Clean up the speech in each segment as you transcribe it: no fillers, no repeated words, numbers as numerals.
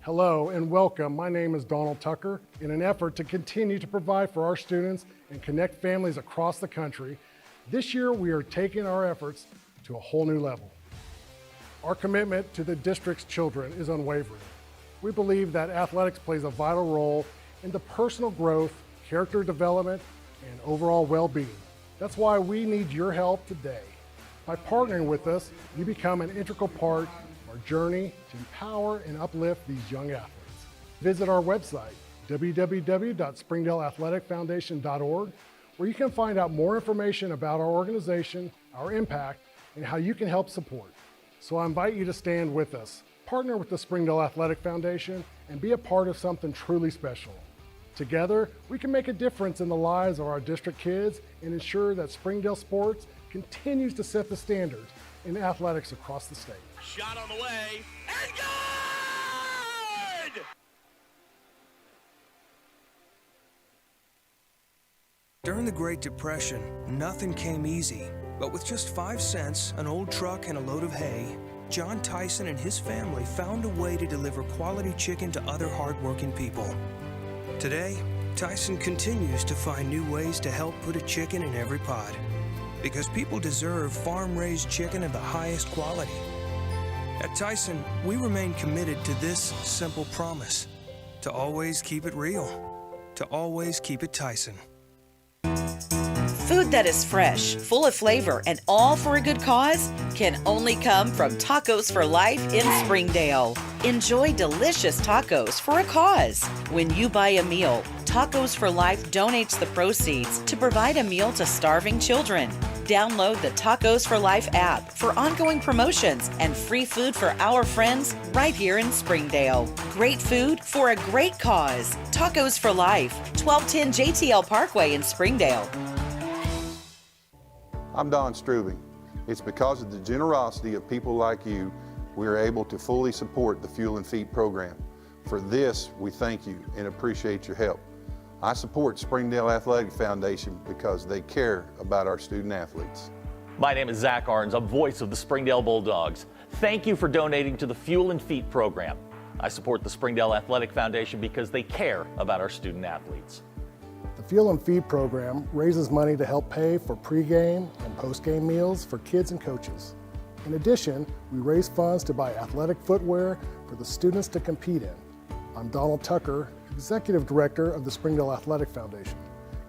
Hello and welcome. My name is Donald Tucker. In an effort to continue to provide for our students and connect families across the country, this year we are taking our efforts to a whole new level. Our commitment to the district's children is unwavering. We believe that athletics plays a vital role in the personal growth, character development, and overall well-being. That's why we need your help today. By partnering with us, you become an integral part of our journey to empower and uplift these young athletes. Visit our website, www.springdaleathleticfoundation.org, where you can find out more information about our organization, our impact, and how you can help support. So I invite you to stand with us, partner with the Springdale Athletic Foundation, and be a part of something truly special. Together, we can make a difference in the lives of our district kids and ensure that Springdale sports continues to set the standards in athletics across the state. Shot on the way, and good! During the Great Depression, nothing came easy. But with just 5 cents, an old truck, and a load of hay, John Tyson and his family found a way to deliver quality chicken to other hardworking people. Today, Tyson continues to find new ways to help put a chicken in every pot. Because people deserve farm-raised chicken of the highest quality. At Tyson, we remain committed to this simple promise: to always keep it real, to always keep it Tyson. Food that is fresh, full of flavor, and all for a good cause can only come from Tacos for Life in Springdale. Enjoy delicious tacos for a cause. When you buy a meal, Tacos for Life donates the proceeds to provide a meal to starving children. Download the Tacos for Life app for ongoing promotions and free food for our friends right here in Springdale. Great food for a great cause. Tacos for Life, 1210 JTL Parkway in Springdale. I'm Don Strubing. It's because of the generosity of people like you we are able to fully support the Fuel and Feed program. For this, we thank you and appreciate your help. I support Springdale Athletic Foundation because they care about our student athletes. My name is Zach Arns, a voice of the Springdale Bulldogs. Thank you for donating to the Fuel and Feed program. I support the Springdale Athletic Foundation because they care about our student athletes. The Fuel and Feed program raises money to help pay for pregame and postgame meals for kids and coaches. In addition, we raise funds to buy athletic footwear for the students to compete in. I'm Donald Tucker, Executive Director of the Springdale Athletic Foundation.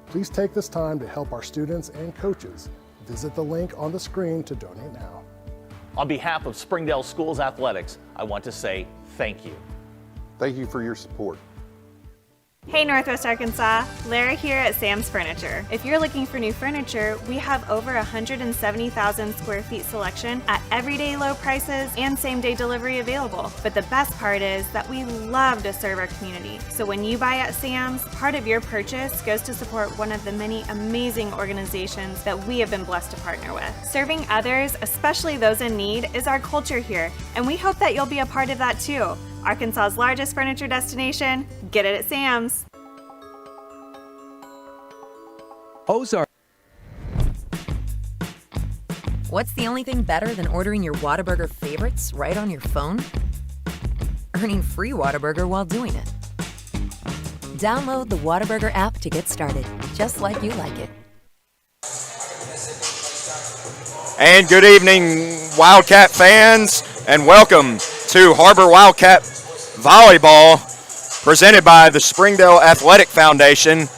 Please take this time to help our students and coaches. Visit the link on the screen to donate now. On behalf of Springdale Schools Athletics, I want to say thank you. Thank you for your support. Hey Northwest Arkansas, Lara here at Sam's Furniture. If you're looking for new furniture, we have over 170,000 square feet selection at everyday low prices and same-day delivery available. But the best part is that we love to serve our community. So when you buy at Sam's, part of your purchase goes to support one of the many amazing organizations that we have been blessed to partner with. Serving others, especially those in need, is our culture here, and we hope that you'll be a part of that too. Arkansas's largest furniture destination, get it at Sam's. Ozark. What's the only thing better than ordering your Whataburger favorites right on your phone? Earning free Whataburger while doing it. Download the Whataburger app to get started, just like you like it. And good evening, Wildcat fans, and welcome to Har-Ber Wildcat Volleyball, presented by the Springdale Athletic Foundation,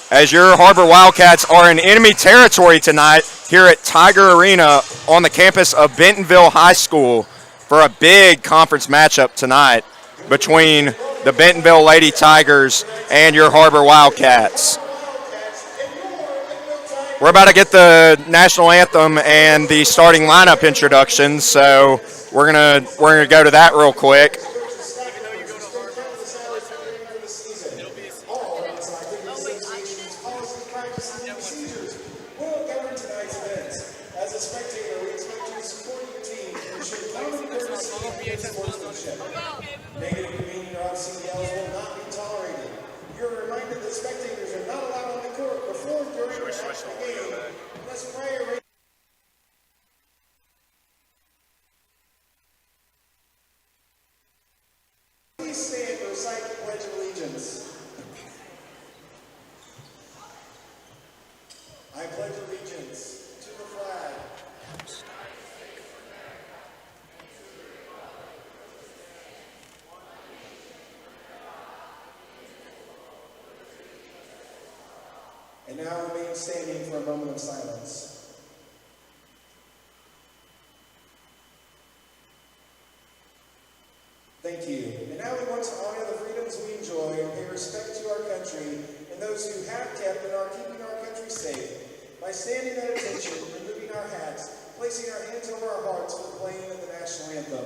as your Har-Ber Wildcats are in enemy territory tonight here at Tiger Arena on the campus of Bentonville High School for a big conference matchup tonight between the Bentonville Lady Tigers and your Har-Ber Wildcats. We're about to get the national anthem and the starting lineup introductions, so we're gonna go to that real quick. And now remain standing for a moment of silence. Thank you. And now we want to honor the freedoms we enjoy and pay respect to our country and those who have kept and are keeping our country safe by standing at attention, removing our hats, placing our hands over our hearts for the playing of the national anthem.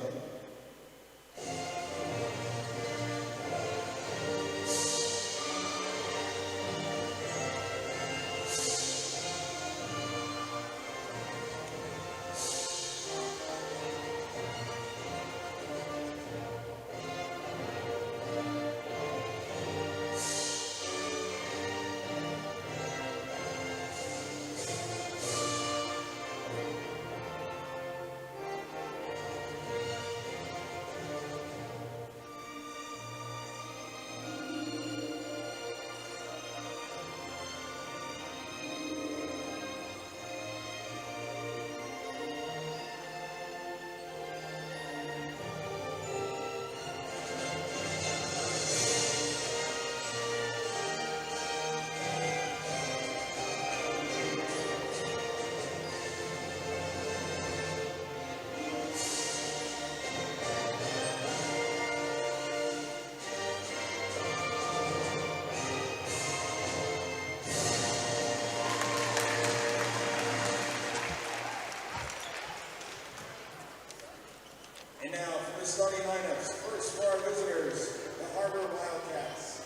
And now for the starting lineups. First for our visitors, the Har-Ber Wildcats.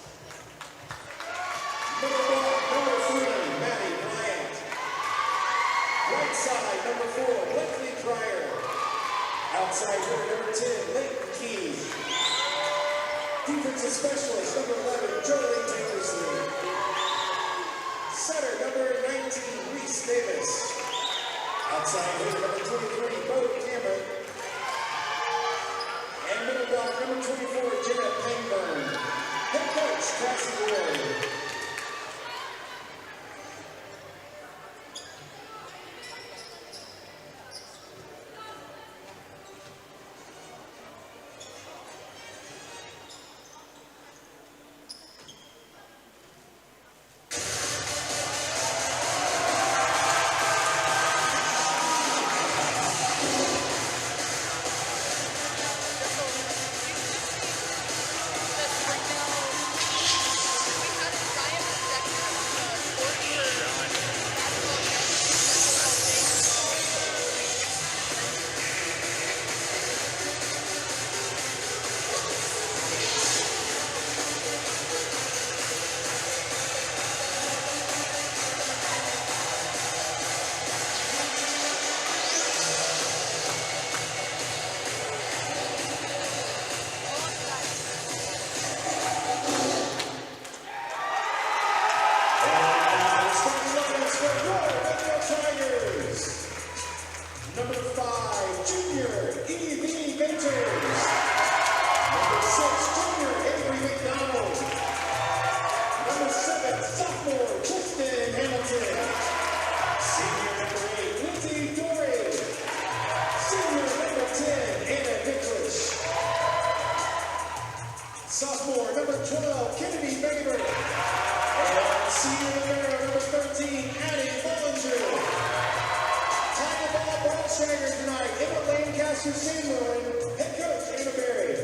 Number 3, Maddie Bryant. Right side, number 4, Leslie Pryor. Outside hitter, number 10, Leighton Key. Defensive specialist, number 11, Jolie Tankersley. Setter, number 19, Reese Davis. Outside hitter, number 23, Bo Cameron. And middle block, number 24, Jeanette Pangburn. Head coach, Cassie Ward. Number 5, junior, E.V. Venters. Number 6, junior, Avery McDonald. Number 7, sophomore, Tristan Hamilton. Senior number 8, Lindsay Dorey. Senior number 10, Anna Vicklish. Sophomore number 12, Kennedy Baber. And senior number 13, Addie Bollinger. Ball striker tonight, Emma Lancaster Sandlin, head coach Anna Berry.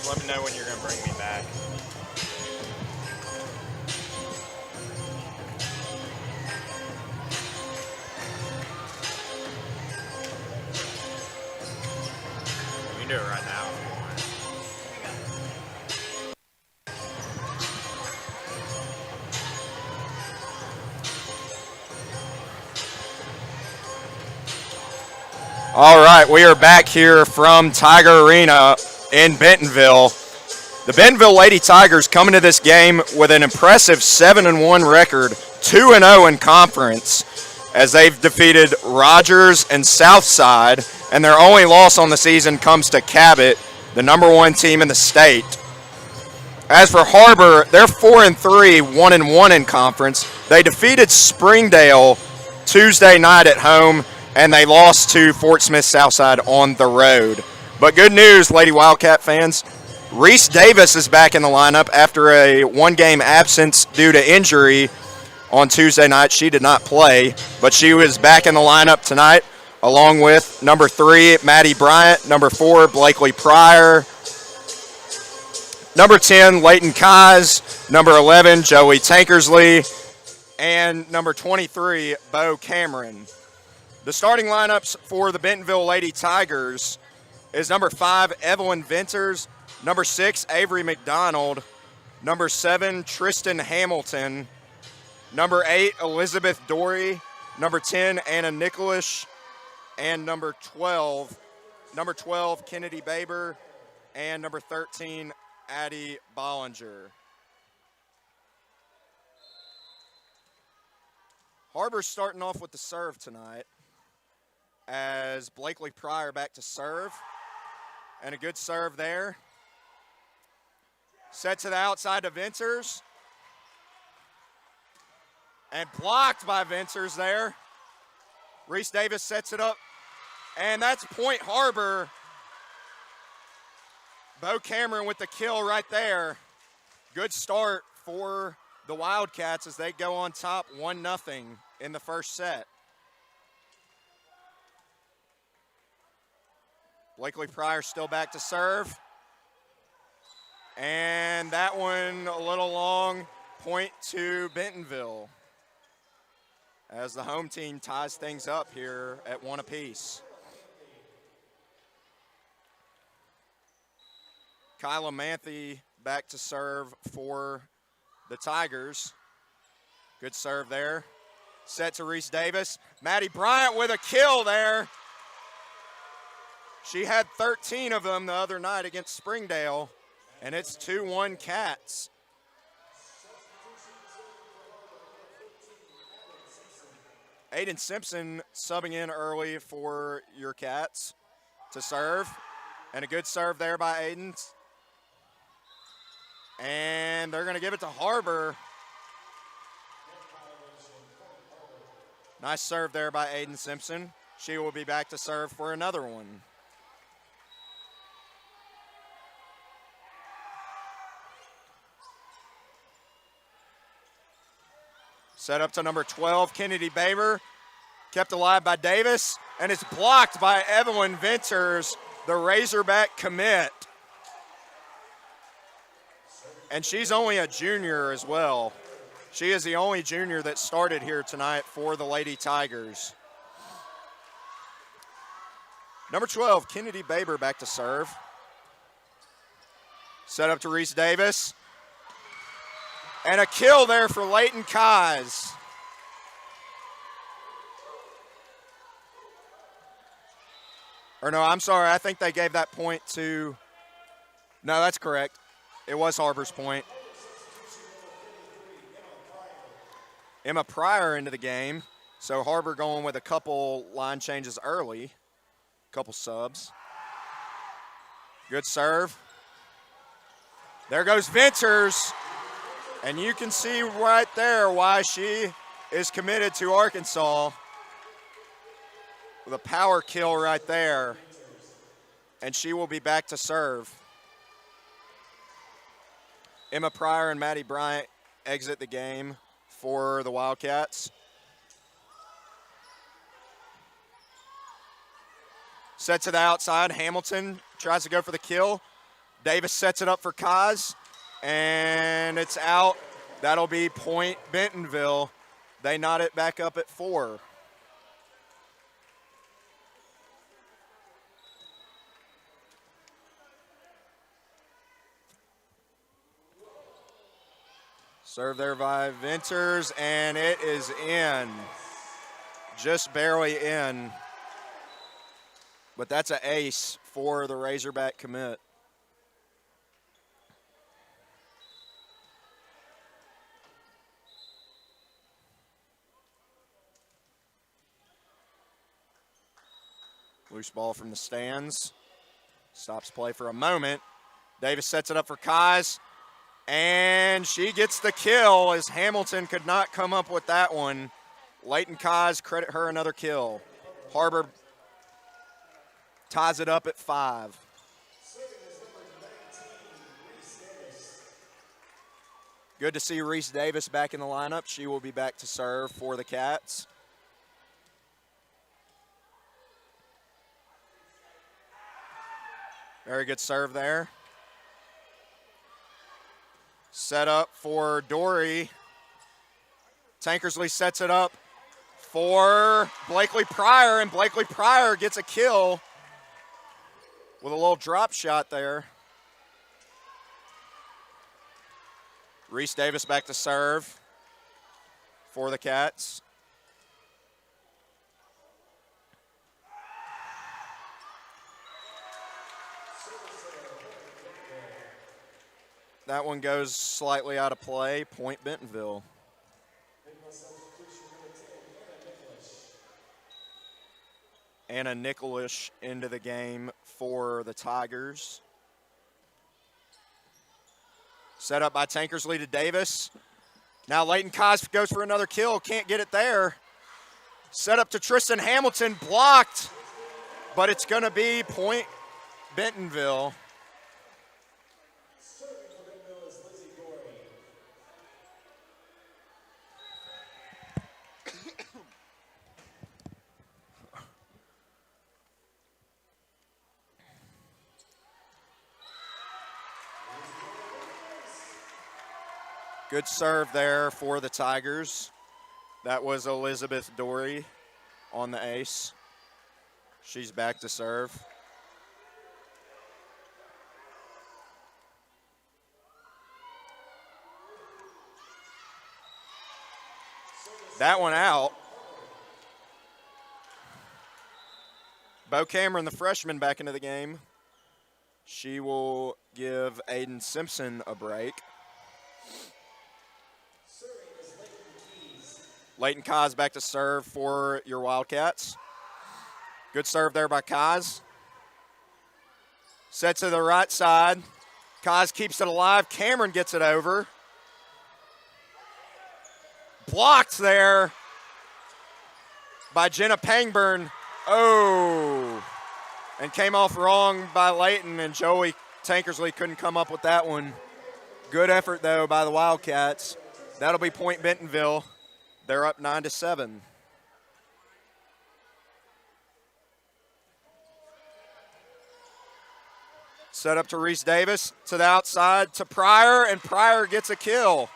Let me know when you're going to bring me back. You can do it right now if you want. All right, we are back here from Tiger Arena in Bentonville The Bentonville Lady Tigers come into this game with an impressive 7-1 record, 2-0 in conference, as they've defeated Rogers and Southside, and their only loss on the season comes to Cabot, the #1 team in the state. As for Har-Ber, they're 4-3, 1-1 in conference. They defeated Springdale Tuesday night at home, and they lost to Fort Smith Southside on the road. But good news, Lady Wildcat fans. Reese Davis is back in the lineup after a one-game absence due to injury on Tuesday night. She did not play, but she was back in the lineup tonight, along with number 3, Maddie Bryant, number 4, Blakely Pryor, number 10, Leighton Kaz, number 11, Joey Tankersley, and number 23, Bo Cameron. The starting lineups for the Bentonville Lady Tigers is number 5, Evelyn Venters, number 6, Avery McDonald, number 7, Tristan Hamilton, number 8, Elizabeth Dory, number 10, Anna Nicholas, and number 12, Kennedy Baber, and number 13, Addie Bollinger. Har-Ber's starting off with the serve tonight as Blakely Pryor back to serve. And a good serve there. Set to the outside to Venters. And blocked by Venters there. Reese Davis sets it up. And that's point Har-Ber. Bo Cameron with the kill right there. Good start for the Wildcats as they go on top 1-0 in the first set. Blakely Pryor still back to serve. And that one a little long, point to Bentonville as the home team ties things up here at 1 apiece. Kyla Manthe back to serve for the Tigers. Good serve there. Set to Reese Davis. Maddie Bryant with a kill there. She had 13 of them the other night against Springdale, and it's 2-1 Cats. Aiden Simpson subbing in early for your Cats to serve, and a good serve there by Aiden. And they're going to give it to Har-Ber. Nice serve there by Aiden Simpson. She will be back to serve for another one. Set up to number 12, Kennedy Baber. Kept alive by Davis, and it's blocked by Evelyn Venters, the Razorback commit. And she's only a junior as well. She is the only junior that started here tonight for the Lady Tigers. Number 12, Kennedy Baber back to serve. Set up to Reese Davis. And a kill there for Leighton Kaz. Or no, I'm sorry, I think they gave that point to, no, that's correct. It was Har-Ber's point. Emma Pryor into the game. So Har-Ber going with a couple line changes early. Couple subs. Good serve. There goes Venters. And you can see right there why she is committed to Arkansas. With a power kill right there. And she will be back to serve. Emma Pryor and Maddie Bryant exit the game for the Wildcats. Set to the outside. Hamilton tries to go for the kill. Davis sets it up for Kaz. And it's out. That'll be point Bentonville. They knot it back up at 4. Serve there by Venters, and it is in. Just barely in. But that's an ace for the Razorback commit. Loose ball from the stands. Stops play for a moment. Davis sets it up for Kaz. And she gets the kill as Hamilton could not come up with that one. Leighton Kaz, credit her another kill. Har-Ber ties it up at 5. Good to see Reese Davis back in the lineup. She will be back to serve for the Cats. Very good serve there. Set up for Dory. Tankersley sets it up for Blakely Pryor, and Blakely Pryor gets a kill with a little drop shot there. Reese Davis back to serve for the Cats. That one goes slightly out of play. Point Bentonville. Anna Nicholish into the game for the Tigers. Set up by Tankersley to Davis. Now Leighton Kaz goes for another kill. Can't get it there. Set up to Tristan Hamilton. Blocked. But it's going to be point Bentonville. Good serve there for the Tigers. That was Elizabeth Dory on the ace. She's back to serve. That one out. Bo Cameron, the freshman, back into the game. She will give Aiden Simpson a break. Leighton Kaz back to serve for your Wildcats. Good serve there by Kaz. Set to the right side. Kaz keeps it alive. Cameron gets it over. Blocked there by Jenna Pangburn. Oh, and came off wrong by Leighton, and Joey Tankersley couldn't come up with that one. Good effort, though, by the Wildcats. That'll be point Bentonville. They're up 9-7. Set up to Reese Davis, to the outside, to Pryor, and Pryor gets a kill.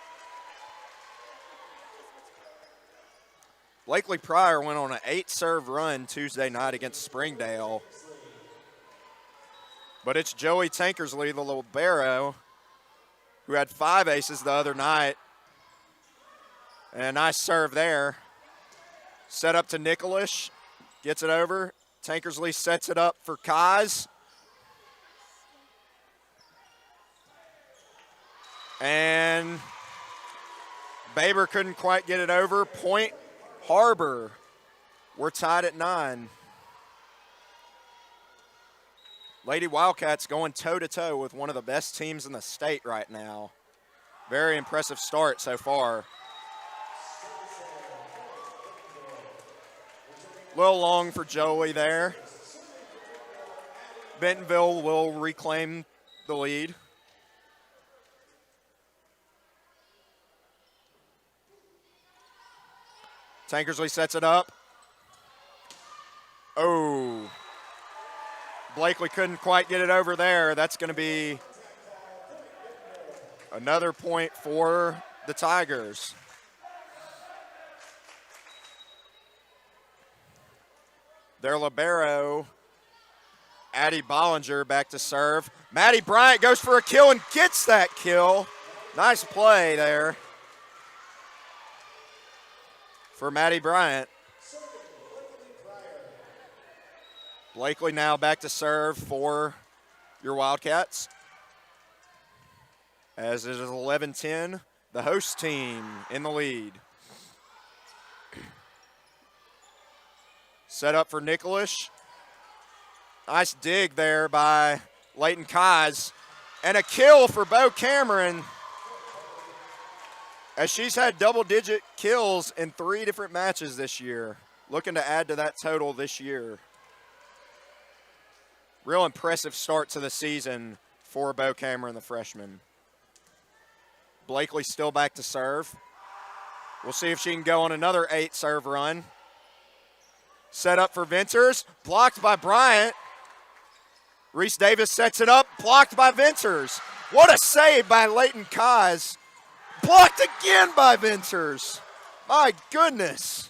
Blakely Pryor went on an 8-serve run Tuesday night against Springdale. But it's Joey Tankersley, the libero, who had 5 aces the other night. And a nice serve there. Set up to Nicholish. Gets it over. Tankersley sets it up for Kaz. And Baber couldn't quite get it over. Point Har-Ber. We're tied at 9. Lady Wildcats going toe-to-toe with one of the best teams in the state right now. Very impressive start so far. A little long for Joey there. Bentonville will reclaim the lead. Tankersley sets it up. Oh. Blakely couldn't quite get it over there. That's going to be another point for the Tigers. Their libero, Addie Bollinger, back to serve. Maddie Bryant goes for a kill and gets that kill. Nice play there for Maddie Bryant. Blakely now back to serve for your Wildcats. As it is 11-10, the host team in the lead. Set up for Nicholish. Nice dig there by Leighton Kaz. And a kill for Bo Cameron, as she's had double-digit kills in 3 different matches this year. Looking to add to that total this year. Real impressive start to the season for Bo Cameron, the freshman. Blakely still back to serve. We'll see if she can go on another 8-serve run. Set up for Venters, blocked by Bryant. Reese Davis sets it up, blocked by Venters. What a save by Leighton Kaz. Blocked again by Venters. My goodness.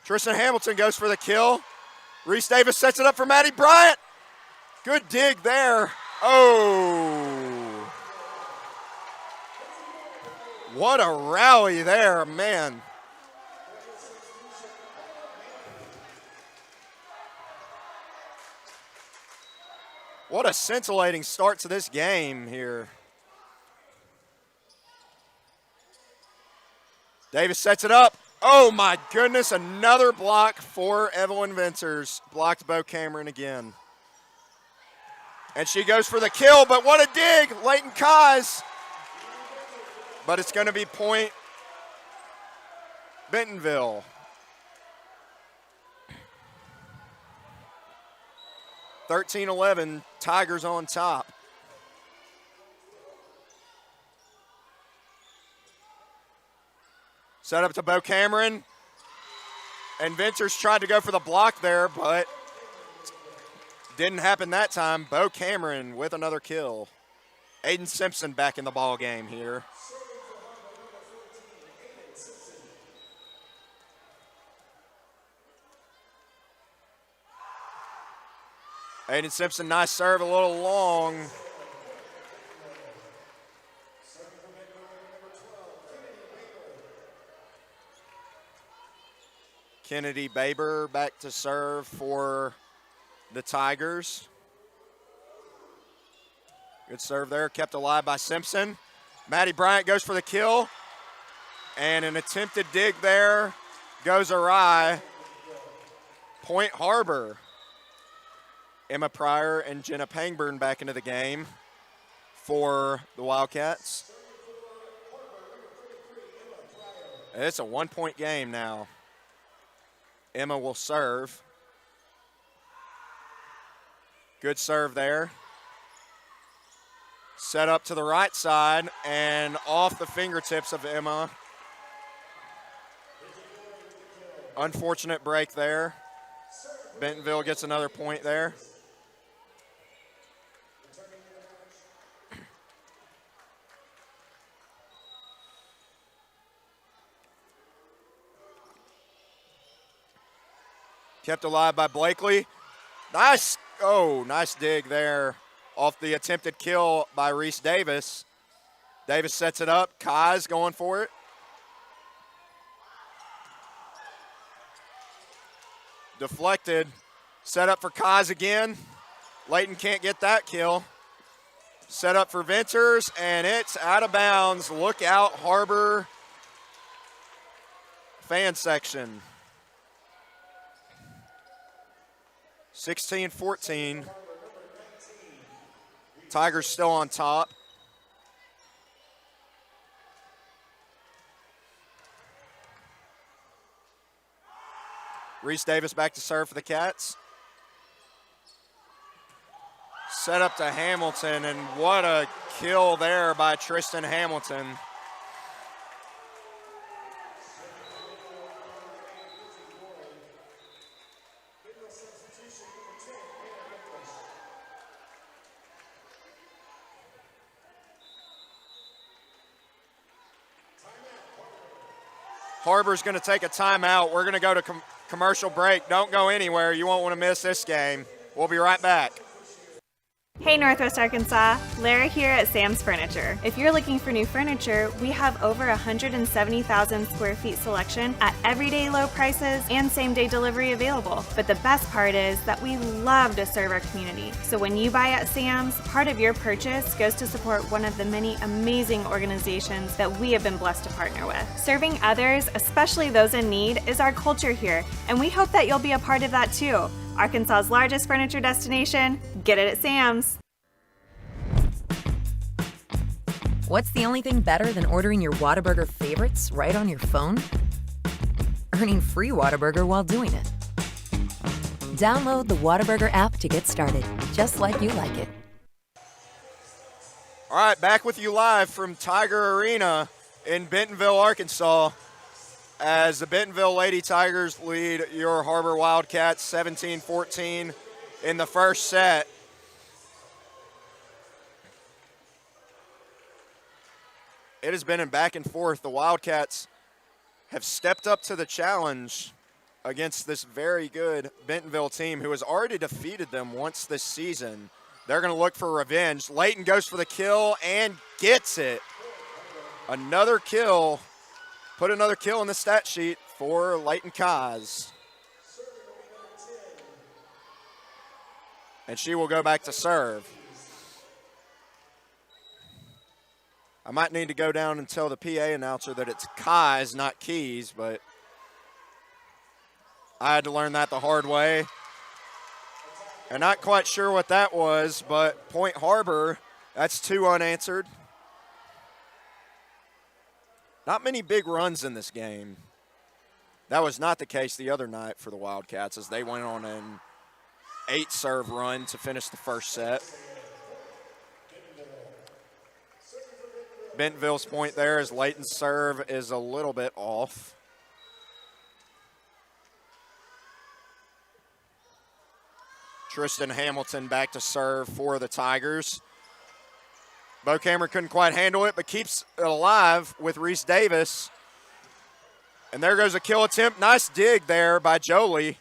Tristan Hamilton goes for the kill. Reese Davis sets it up for Maddie Bryant. Good dig there. Oh. What a rally there, man. What a scintillating start to this game here. Davis sets it up. Oh my goodness, another block for Evelyn Venters. Blocked Bo Cameron again. And she goes for the kill, but what a dig, Leighton Kaz. But it's going to be point Bentonville. (13-11), Tigers on top. Set up to Bo Cameron. And Venters tried to go for the block there, but didn't happen that time. Bo Cameron with another kill. Aiden Simpson back in the ball game here. Aiden Simpson, nice serve, a little long. Kennedy Baber back to serve for the Tigers. Good serve there, kept alive by Simpson. Maddie Bryant goes for the kill. And an attempted dig there goes awry. Point Har-Ber. Emma Pryor and Jenna Pangburn back into the game for the Wildcats. It's a one-point game now. Emma will serve. Good serve there. Set up to the right side and off the fingertips of Emma. Unfortunate break there. Bentonville gets another point there. Kept alive by Blakely. Nice dig there off the attempted kill by Reese Davis. Davis sets it up. Kaz going for it. Deflected. Set up for Kaz again. Leighton can't get that kill. Set up for Venters, and it's out of bounds. Look out, Har-Ber fan section. 16-14. Tigers still on top. Reese Davis back to serve for the Cats. Set up to Hamilton, and what a kill there by Tristan Hamilton. Har-Ber's going to take a timeout. We're going to go to commercial break. Don't go anywhere. You won't want to miss this game. We'll be right back. Hey Northwest Arkansas, Lara here at Sam's Furniture. If you're looking for new furniture, we have over 170,000 square feet selection at everyday low prices and same-day delivery available. But the best part is that we love to serve our community. So when you buy at Sam's, part of your purchase goes to support one of the many amazing organizations that we have been blessed to partner with. Serving others, especially those in need, is our culture here, and we hope that you'll be a part of that too. Arkansas's largest furniture destination, get it at Sam's. What's the only thing better than ordering your Whataburger favorites right on your phone? Earning free Whataburger while doing it. Download the Whataburger app to get started, just like you like it. All right, back with you live from Tiger Arena in Bentonville, Arkansas, as the Bentonville Lady Tigers lead your Har-Ber Wildcats 17-14 in the first set. It has been a back and forth. The Wildcats have stepped up to the challenge against this very good Bentonville team who has already defeated them once this season. They're going to look for revenge. Layton goes for the kill and gets it. Another kill. Put another kill in the stat sheet for Layton Kaz. And she will go back to serve. I might need to go down and tell the PA announcer that it's Kaz, not Keys, but I had to learn that the hard way. And not quite sure what that was, but point Har-Ber, that's 2 unanswered. Not many big runs in this game. That was not the case the other night for the Wildcats as they went on an 8-serve run to finish the first set. Bentonville's point there is Layton's serve is a little bit off. Tristan Hamilton back to serve for the Tigers. Bo Cameron couldn't quite handle it, but keeps it alive with Reese Davis. And there goes a kill attempt. Nice dig there by Jolie.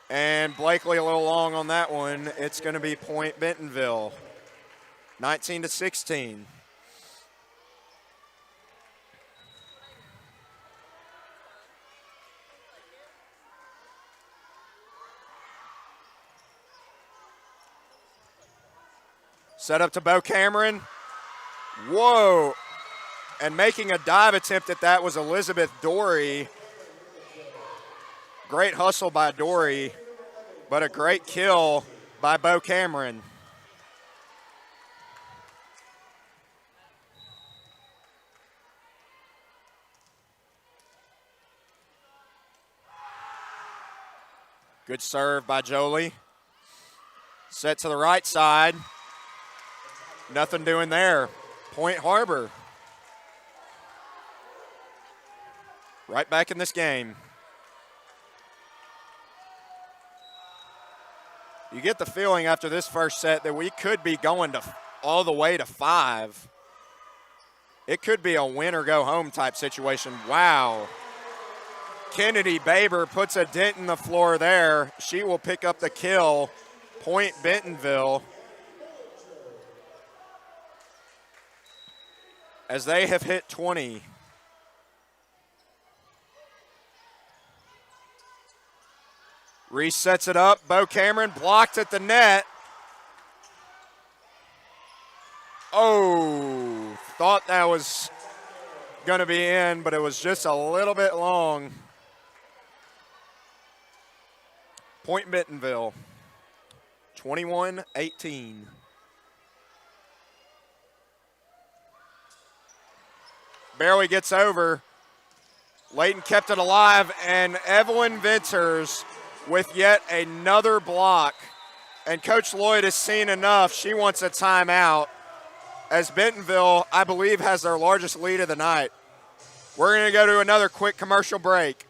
And Blakely a little long on that one. It's going to be point Bentonville, 19-16. Set up to Bo Cameron. Whoa. And making a dive attempt at that was Elizabeth Dory. Great hustle by Dory, but a great kill by Bo Cameron. Good serve by Jolie. Set to the right side. Nothing doing there. Point Har-Ber. Right back in this game. You get the feeling after this first set that we could be going to all the way to 5. It could be a win or go home type situation. Wow. Kennedy Baber puts a dent in the floor there. She will pick up the kill. Point Bentonville. As they have hit 20. Reese sets it up. Bo Cameron blocked at the net. Oh, thought that was going to be in, but it was just a little bit long. Point Bentonville, 21-18. Barely gets over. Layton kept it alive, and Evelyn Venters with yet another block. And Coach Lloyd has seen enough. She wants a timeout, as Bentonville, I believe, has their largest lead of the night. We're going to go to another quick commercial break.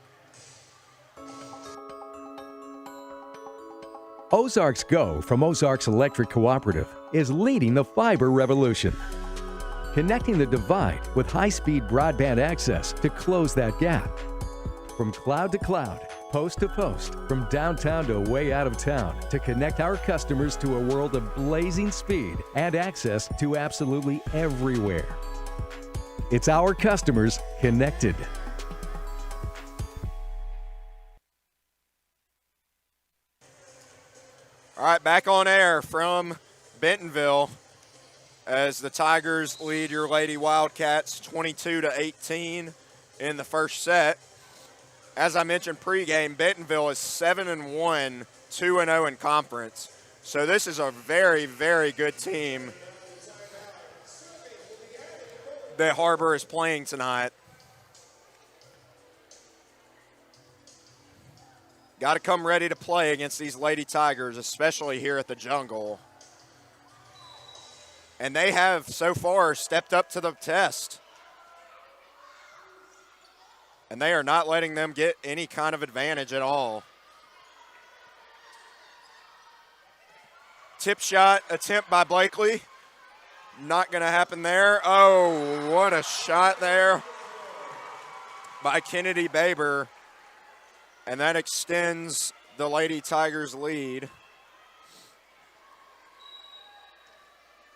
Ozarks Go from Ozarks Electric Cooperative is leading the fiber revolution, connecting the divide with high-speed broadband access to close that gap. From cloud to cloud, post to post, from downtown to way out of town, to connect our customers to a world of blazing speed and access to absolutely everywhere. It's our customers connected. All right, back on air from Bentonville as the Tigers lead your Lady Wildcats 22-18 in the first set. As I mentioned pregame, Bentonville is 7-1, 2-0 in conference. So this is a very, very good team that Har-Ber is playing tonight. Got to come ready to play against these Lady Tigers, especially here at the Jungle. And they have so far stepped up to the test. And they are not letting them get any kind of advantage at all. Tip shot attempt by Blakely. Not going to happen there. Oh, what a shot there by Kennedy Baber. And that extends the Lady Tigers lead.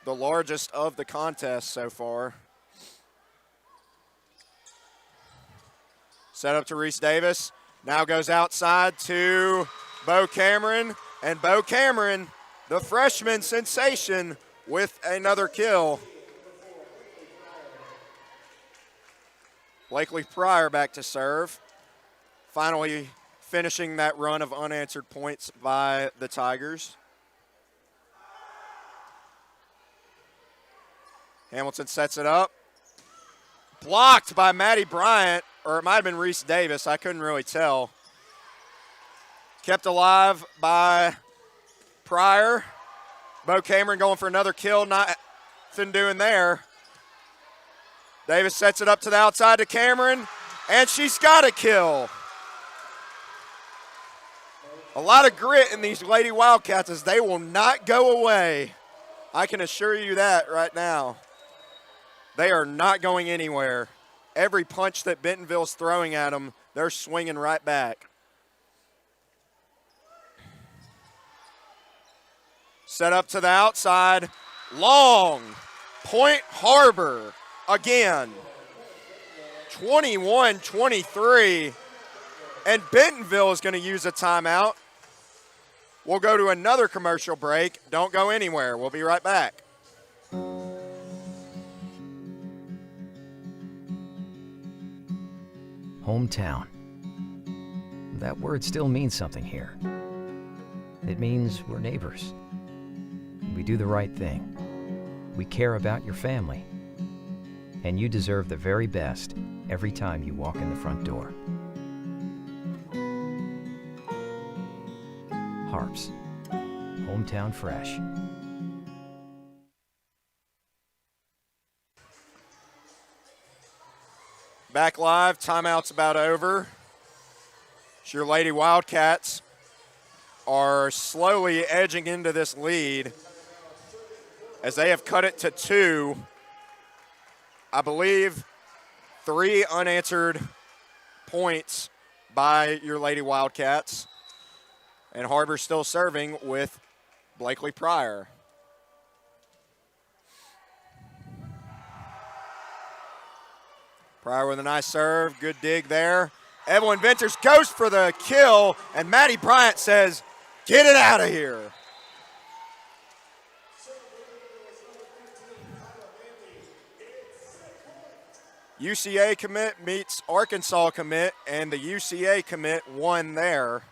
The largest of the contest so far. Set up to Reese Davis. Now goes outside to Bo Cameron. And Bo Cameron, the freshman sensation, with another kill. Blakely Pryor back to serve. Finally finishing that run of unanswered points by the Tigers. Hamilton sets it up. Blocked by Maddie Bryant, or it might have been Reese Davis. I couldn't really tell. Kept alive by Pryor. Bo Cameron going for another kill. Nothing doing there. Davis sets it up to the outside to Cameron, and she's got a kill. A lot of grit in these Lady Wildcats as they will not go away. I can assure you that right now. They are not going anywhere. Every punch that Bentonville's throwing at them, they're swinging right back. Set up to the outside. Long. Point Har-Ber again. 21-23. And Bentonville is going to use a timeout. We'll go to another commercial break. Don't go anywhere. We'll be right back. Hometown. That word still means something here. It means we're neighbors. We do the right thing. We care about your family. And you deserve the very best every time you walk in the front door. Harps. Hometown fresh. Back live, timeout's about over. Your Lady Wildcats are slowly edging into this lead as they have cut it to 2. I believe 3 unanswered points by your Lady Wildcats. And Har-Ber still serving with Blakely Pryor. Pryor with a nice serve, good dig there. Evelyn Venters goes for the kill, and Maddie Bryant says, get it out of here. UCA commit meets Arkansas commit, and the UCA commit won there.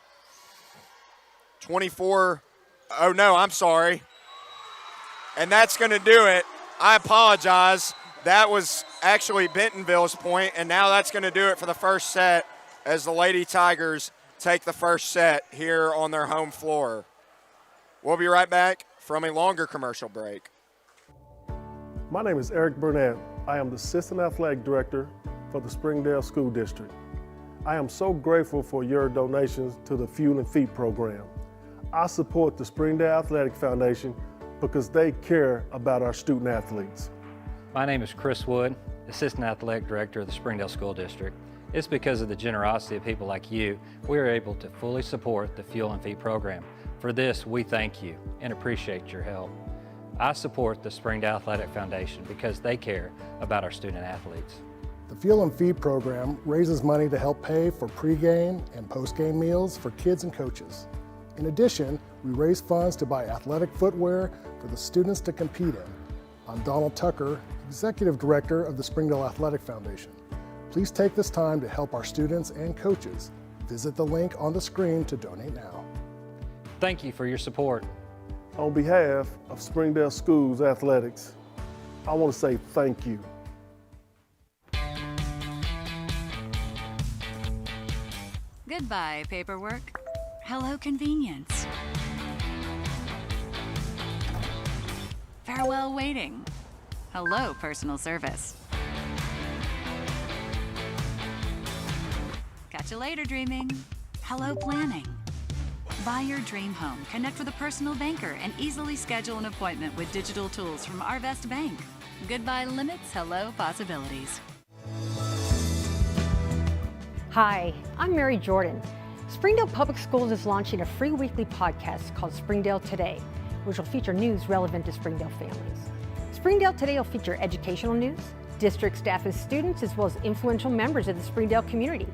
24, oh no, I'm sorry. And that's going to do it. I apologize. That was actually Bentonville's point, and now that's going to do it for the first set as the Lady Tigers take the first set here on their home floor. We'll be right back from a longer commercial break. My name is Eric Burnett. I am the Assistant Athletic Director for the Springdale School District. I am so grateful for your donations to the Fuel and Feet program. I support the Springdale Athletic Foundation because they care about our student athletes. My name is Chris Wood, Assistant Athletic Director of the Springdale School District. It's because of the generosity of people like you, we are able to fully support the Fuel and Feed program. For this, we thank you and appreciate your help. I support the Springdale Athletic Foundation because they care about our student athletes. The Fuel and Feed program raises money to help pay for pregame and postgame meals for kids and coaches. In addition, we raise funds to buy athletic footwear for the students to compete in. I'm Donald Tucker, Executive Director of the Springdale Athletic Foundation. Please take this time to help our students and coaches. Visit the link on the screen to donate now. Thank you for your support. On behalf of Springdale Schools Athletics, I want to say thank you. Goodbye, paperwork. Hello, convenience. Farewell, waiting. Hello, personal service. Catch you later, dreaming. Hello, planning. Buy your dream home, connect with a personal banker, and easily schedule an appointment with digital tools from Arvest Bank. Goodbye limits, hello possibilities. Hi, I'm Mary Jordan. Springdale Public Schools is launching a free weekly podcast called Springdale Today, which will feature news relevant to Springdale families. Springdale Today will feature educational news, district staff and students, as well as influential members of the Springdale community.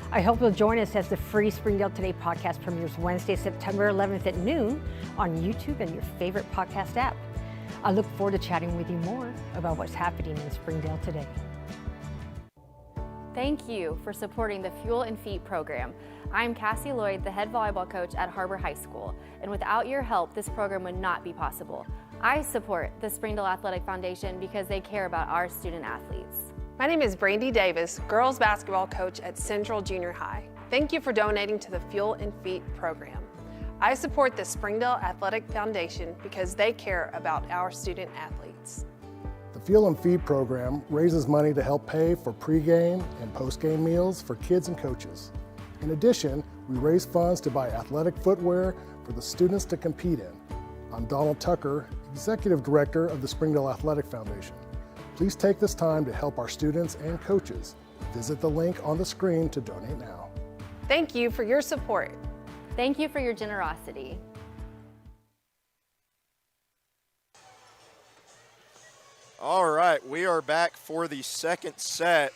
I hope you'll join us as the free Springdale Today podcast premieres Wednesday, September 11th at noon on YouTube and your favorite podcast app. I look forward to chatting with you more about what's happening in Springdale today. Thank you for supporting the Fuel and Feed program. I'm Cassie Lloyd, the head volleyball coach at Har-Ber High School, and without your help, this program would not be possible. I support the Springdale Athletic Foundation because they care about our student athletes. My name is Brandy Davis, girls basketball coach at Central Junior High. Thank you for donating to the Fuel and Feed program. I support the Springdale Athletic Foundation because they care about our student athletes. The Fuel and Feed program raises money to help pay for pregame and postgame meals for kids and coaches. In addition, we raise funds to buy athletic footwear for the students to compete in. I'm Donald Tucker, Executive Director of the Springdale Athletic Foundation. Please take this time to help our students and coaches. Visit the link on the screen to donate now. Thank you for your support. Thank you for your generosity. All right, we are back for the second set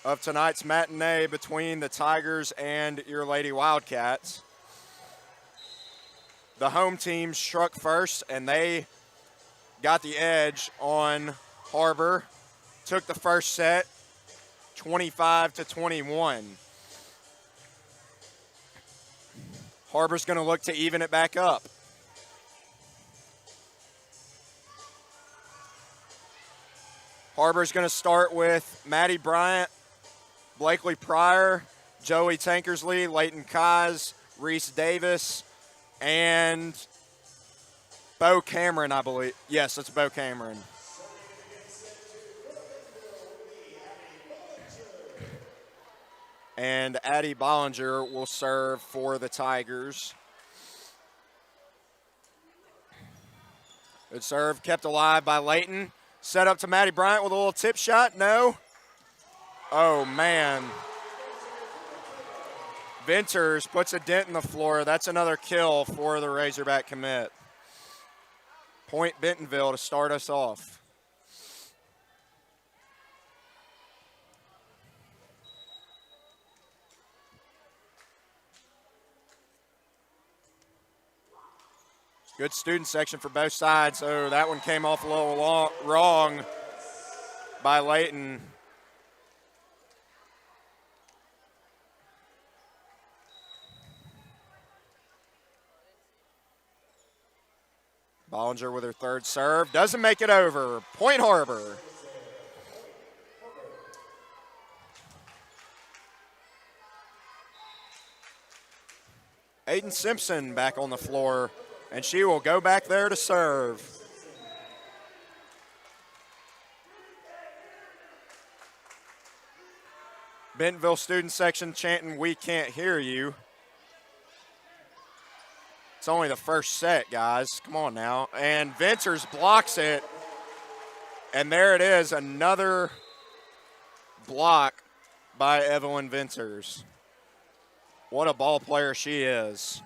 of tonight's matinee between the Tigers and your Lady Wildcats. The home team struck first, and they got the edge on Har-Ber. Took the first set, 25-21. Har-Ber's going to look to even it back up. Har-Ber's going to start with Maddie Bryant, Blakely Pryor, Joey Tankersley, Leighton Kaz, Reese Davis, and Bo Cameron, I believe. Yes, it's Bo Cameron. And Addie Bollinger will serve for the Tigers. Good serve, kept alive by Leighton. Set up to Maddie Bryant with a little tip shot. No. Oh, man. Venters puts a dent in the floor. That's another kill for the Razorback commit. Point Bentonville to start us off. Good student section for both sides. Oh, that one came off a little wrong by Leighton. Bollinger with her third serve. Doesn't make it over. Point Har-Ber. Aiden Simpson back on the floor, and she will go back there to serve. Bentonville student section chanting, "We can't hear you." It's only the first set, guys. Come on now. And Venters blocks it. And there it is, another block by Evelyn Venters. What a ball player she is.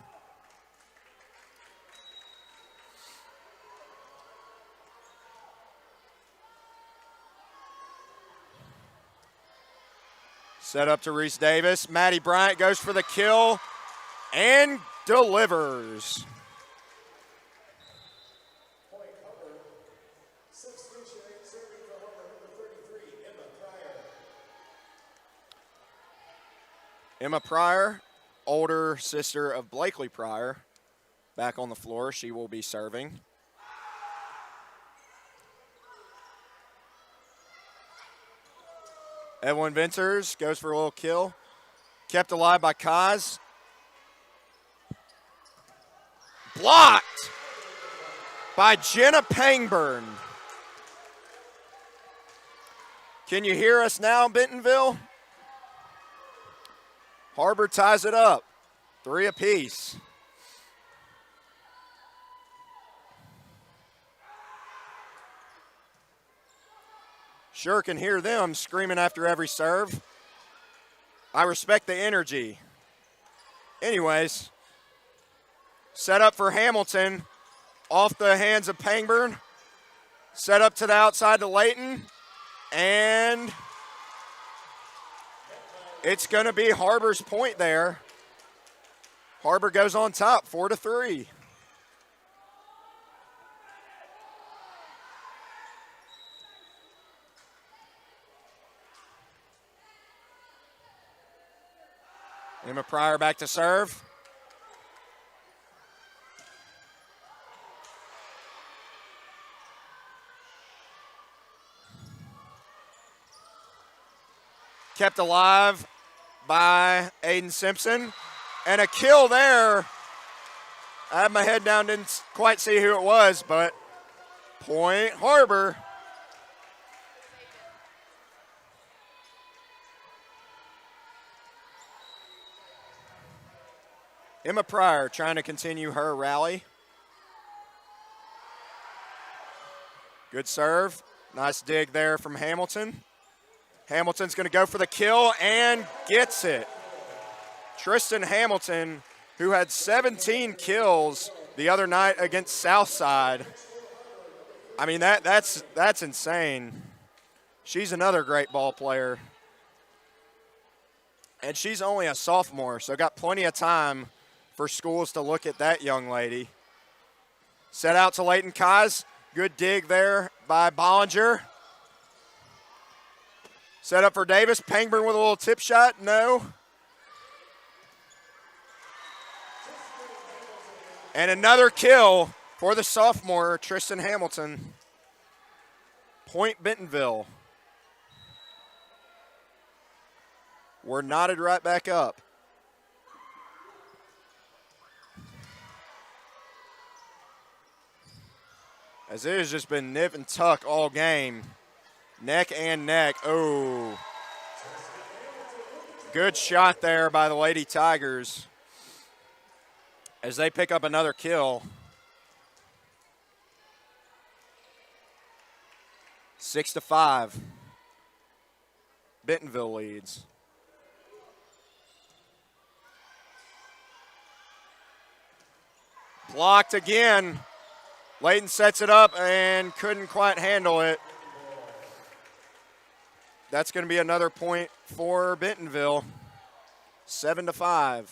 Set up to Reese Davis. Maddie Bryant goes for the kill and delivers. Emma Pryor, older sister of Blakely Pryor, back on the floor. She will be serving. Evelyn Venters goes for a little kill. Kept alive by Kaz. Blocked by Jenna Pangburn. Can you hear us now, Bentonville? Har-Ber ties it up, 3 apiece. Sure can hear them screaming after every serve. I respect the energy. Anyways, set up for Hamilton, off the hands of Pangburn. Set up to the outside to Layton, and it's going to be Har-Ber's point there. Har-Ber goes on top, 4-3. Emma Pryor back to serve. Kept alive by Aiden Simpson. And a kill there. I had my head down, didn't quite see who it was, but point Har-Ber. Emma Pryor trying to continue her rally. Good serve. Nice dig there from Hamilton. Hamilton's going to go for the kill and gets it. Tristan Hamilton, who had 17 kills the other night against Southside. I mean, that's insane. She's another great ball player. And she's only a sophomore, so got plenty of time for schools to look at that young lady. Set out to Leighton Kaz. Good dig there by Bollinger. Set up for Davis. Pangburn with a little tip shot. No. And another kill for the sophomore, Tristan Hamilton. Point Bentonville. We're knotted right back up. As it has just been nip and tuck all game. Neck and neck. Oh. Good shot there by the Lady Tigers as they pick up another kill. 6-5. Bentonville leads. Blocked again. Layton sets it up and couldn't quite handle it. That's going to be another point for Bentonville. 7-5.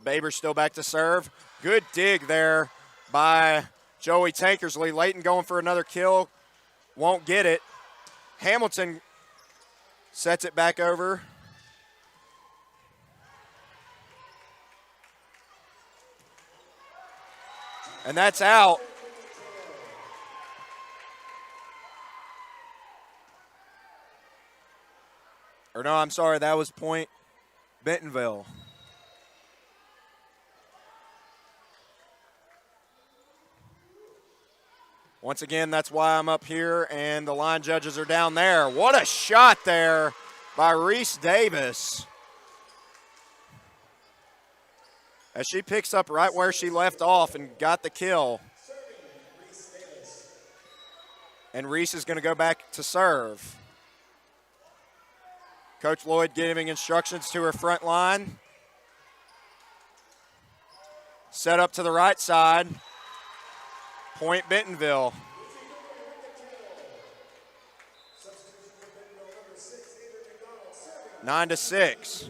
Baber still back to serve. Good dig there by Joey Tankersley. Layton going for another kill. Won't get it. Hamilton sets it back over. And that's out. Or no, I'm sorry, that was point Bentonville. Once again, that's why I'm up here and the line judges are down there. What a shot there by Reese Davis. As she picks up right where she left off and got the kill. And Reese is going to go back to serve. Coach Lloyd giving instructions to her front line. Set up to the right side. Point Bentonville. Nine to 6.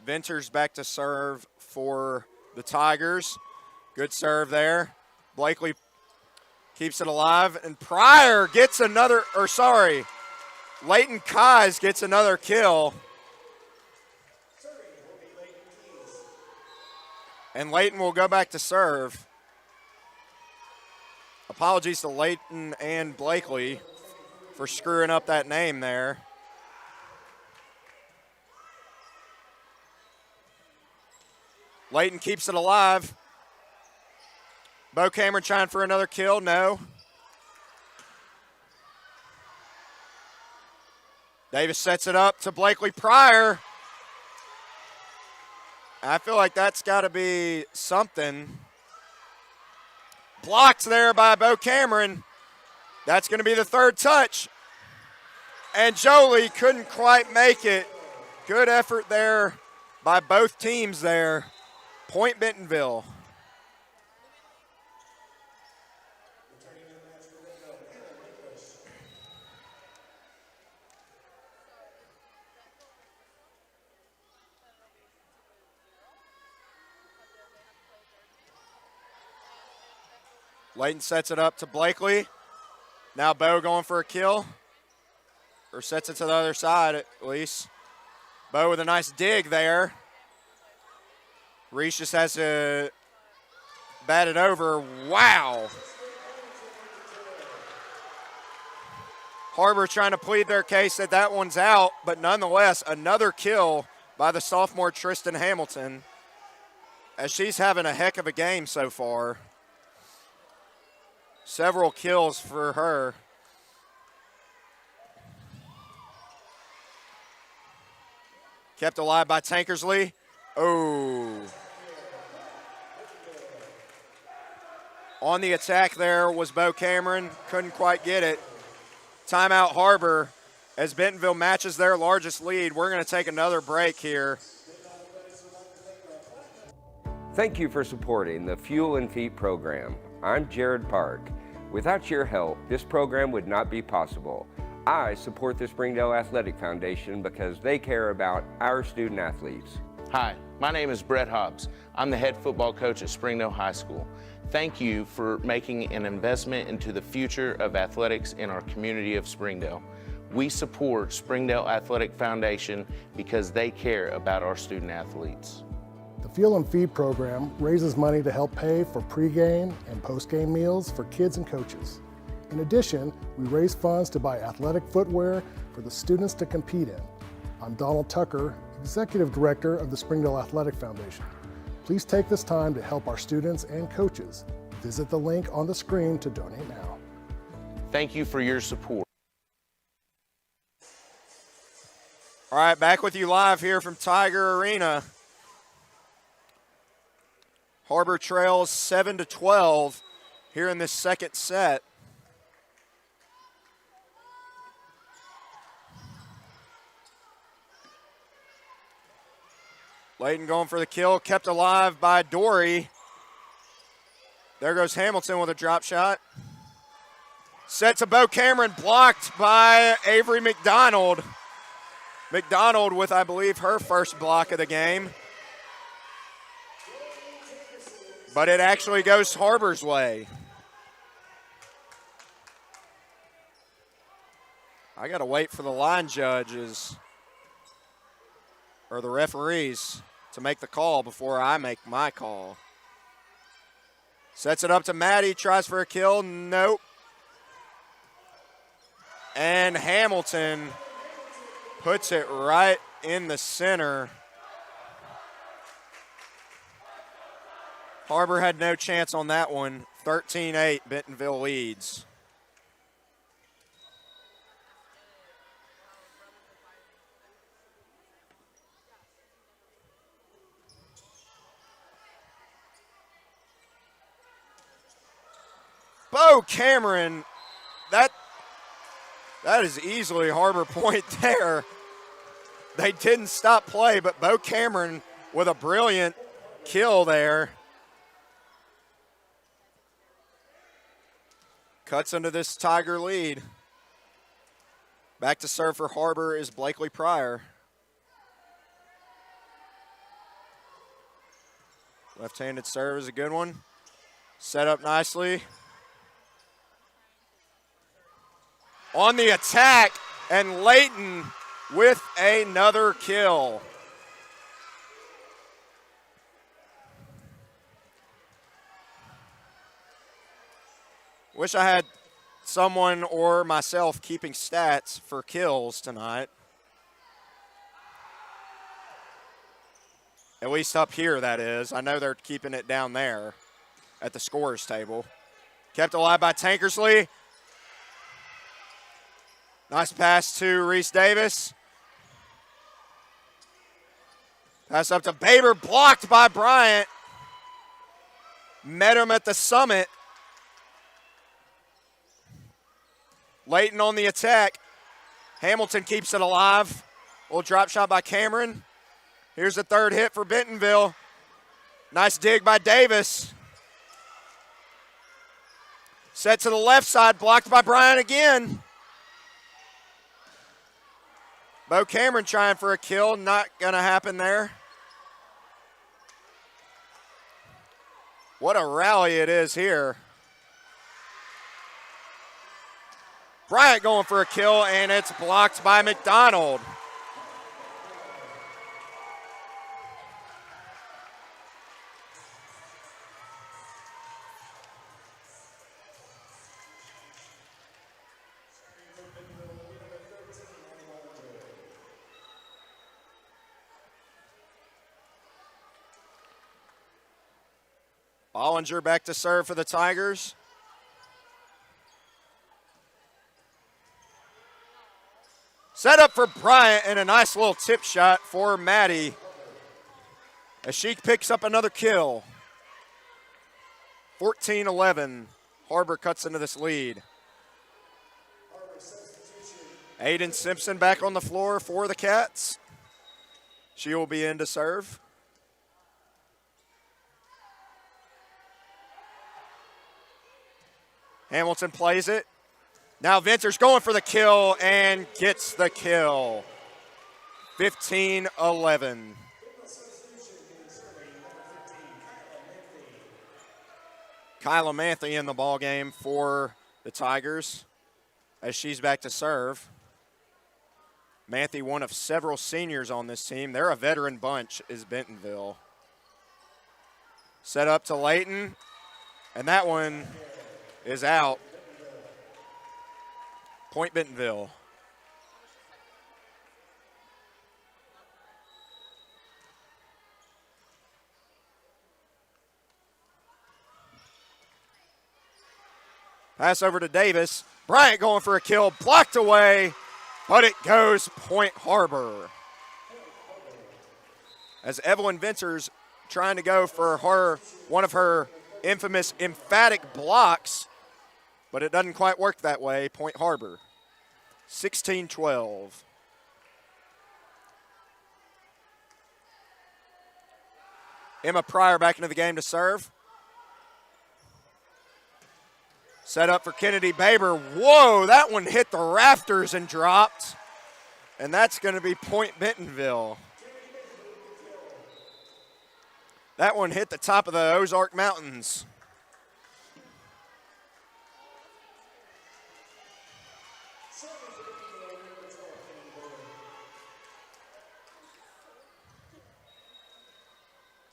Venters back to serve for the Tigers. Good serve there. Blakely keeps it alive, and Pryor gets another, Leighton Kais gets another kill. And Leighton will go back to serve. Apologies to Leighton and Blakely for screwing up that name there. Leighton keeps it alive. Bo Cameron trying for another kill, no. Davis sets it up to Blakely Pryor. I feel like that's got to be something. Blocked there by Bo Cameron. That's going to be the third touch. And Jolie couldn't quite make it. Good effort there by both teams there. Point Bentonville. Leighton sets it up to Blakely. Now Bo going for a kill. Or sets it to the other side at least. Bo with a nice dig there. Reese just has to bat it over. Wow. Har-Ber trying to plead their case that that one's out, but nonetheless, another kill by the sophomore Tristan Hamilton, as she's having a heck of a game so far. Several kills for her. Kept alive by Tankersley. Oh. On the attack there was Bo Cameron. Couldn't quite get it. Timeout Har-Ber as Bentonville matches their largest lead. We're going to take another break here. Thank you for supporting the Fuel and Feet program. I'm Jared Park. Without your help, this program would not be possible. I support the Springdale Athletic Foundation because they care about our student athletes. Hi, my name is Brett Hobbs. I'm the head football coach at Springdale High School. Thank you for making an investment into the future of athletics in our community of Springdale. We support Springdale Athletic Foundation because they care about our student athletes. The Fuel and Feed program raises money to help pay for pregame and postgame meals for kids and coaches. In addition, we raise funds to buy athletic footwear for the students to compete in. I'm Donald Tucker, Executive Director of the Springdale Athletic Foundation. Please take this time to help our students and coaches. Visit the link on the screen to donate now. Thank you for your support. All right, back with you live here from Tiger Arena. Har-Ber trails 7-12 here in this second set. Leighton going for the kill, kept alive by Dory. There goes Hamilton with a drop shot. Set to Bo Cameron, blocked by Avery McDonald. McDonald with, I believe, her first block of the game. But it actually goes Har-Ber's way. I got to wait for the line judges or the referees to make the call before I make my call. Sets it up to Maddie, tries for a kill, nope. And Hamilton puts it right in the center. Har-Ber had no chance on that one. 13-8, Bentonville leads. Bo Cameron, that is easily Har-Ber point there. They didn't stop play, but Bo Cameron with a brilliant kill there. Cuts into this Tiger lead. Back to serve for Har-Ber is Blakely Pryor. Left-handed serve is a good one. Set up nicely. On the attack, and Layton with another kill. Wish I had someone or myself keeping stats for kills tonight. At least up here, that is. I know they're keeping it down there at the scorers table. Kept alive by Tankersley. Nice pass to Reese Davis. Pass up to Baber, blocked by Bryant. Met him at the summit. Layton on the attack. Hamilton keeps it alive. Little drop shot by Cameron. Here's the third hit for Bentonville. Nice dig by Davis. Set to the left side, blocked by Bryant again. Bo Cameron trying for a kill, not gonna happen there. What a rally it is here. Bryant going for a kill, and it's blocked by McDonald. Bollinger back to serve for the Tigers. Set up for Bryant and a nice little tip shot for Maddie as she picks up another kill. 14-11. Har-Ber cuts into this lead. Aiden Simpson back on the floor for the Cats. She will be in to serve. Hamilton plays it. Now Venter's going for the kill and gets the kill. 15-11. Kyla Manthe in the ball game for the Tigers as she's back to serve. Manthe, one of several seniors on this team. They're a veteran bunch, is Bentonville. Set up to Layton, and that one is out. Point Bentonville. Pass over to Davis. Bryant going for a kill, blocked away, but it goes Point Har-Ber. As Evelyn Venter's trying to go for one of her infamous emphatic blocks, but it doesn't quite work that way. Point Har-Ber. 16-12. Emma Pryor back into the game to serve. Set up for Kennedy Baber. Whoa, that one hit the rafters and dropped. And that's going to be Point Bentonville. That one hit the top of the Ozark Mountains.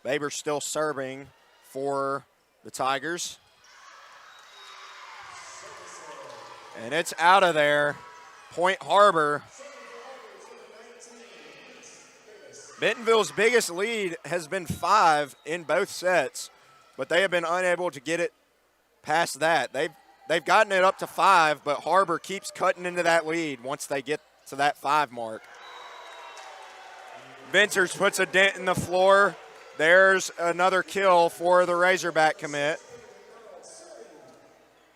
Baber still serving for the Tigers. And it's out of there. Point Har-Ber. Bentonville's biggest lead has been 5 in both sets, but they have been unable to get it past that. They've gotten it up to 5, but Har-Ber keeps cutting into that lead once they get to that 5 mark. Venters puts a dent in the floor. There's another kill for the Razorback commit.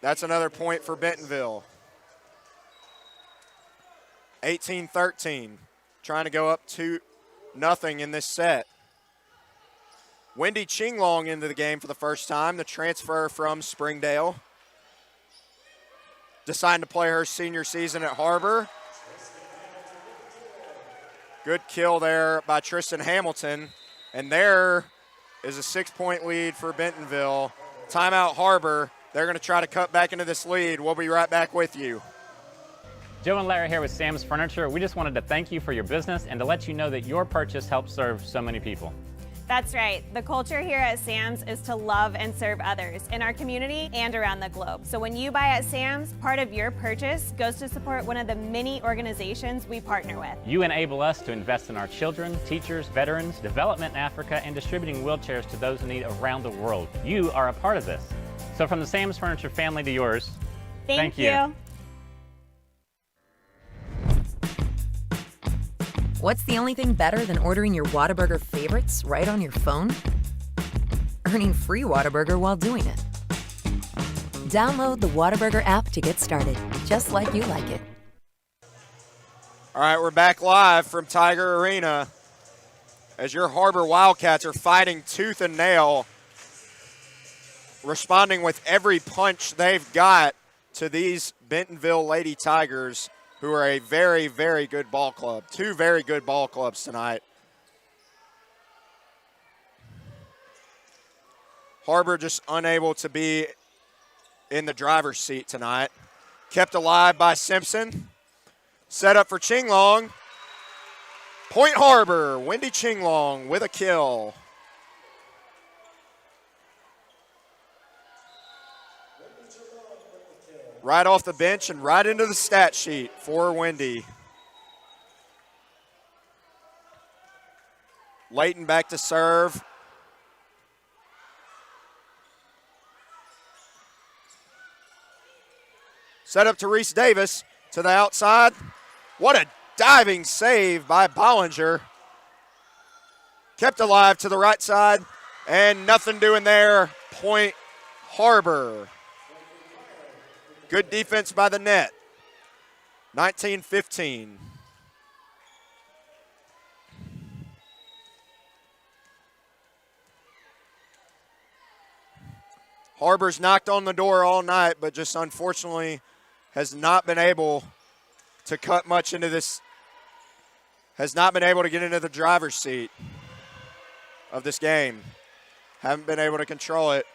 That's another point for Bentonville. 18-13, trying to go up 2-0 in this set. Wendy Chinglong into the game for the first time, the transfer from Springdale. Deciding to play her senior season at Har-Ber. Good kill there by Tristan Hamilton. And there is a 6-point lead for Bentonville. Timeout Har-Ber. They're going to try to cut back into this lead. We'll be right back with you. Joe and Larry here with Sam's Furniture. We just wanted to thank you for your business and to let you know that your purchase helps serve so many people. That's right. The culture here at Sam's is to love and serve others in our community and around the globe. So when you buy at Sam's, part of your purchase goes to support one of the many organizations we partner with. You enable us to invest in our children, teachers, veterans, development in Africa, and distributing wheelchairs to those in need around the world. You are a part of this. So from the Sam's Furniture family to yours, thank you. What's the only thing better than ordering your Whataburger favorites right on your phone? Earning free Whataburger while doing it. Download the Whataburger app to get started, just like you like it. All right, we're back live from Tiger Arena as your Har-Ber Wildcats are fighting tooth and nail, responding with every punch they've got to these Bentonville Lady Tigers, who are a very, very good ball club. Two very good ball clubs tonight. Har-Ber just unable to be in the driver's seat tonight. Kept alive by Simpson. Set up for Chinglong. Point Har-Ber. Wendy Chinglong with a kill. Right off the bench and right into the stat sheet for Wendy. Layton back to serve. Set up to Reese Davis to the outside. What a diving save by Bollinger. Kept alive to the right side and nothing doing there. Point Har-Ber. Good defense by the net. 19-15. Har-Ber's knocked on the door all night, but just unfortunately has not been able to cut much into this, has not been able to get into the driver's seat of this game. Haven't been able to control it,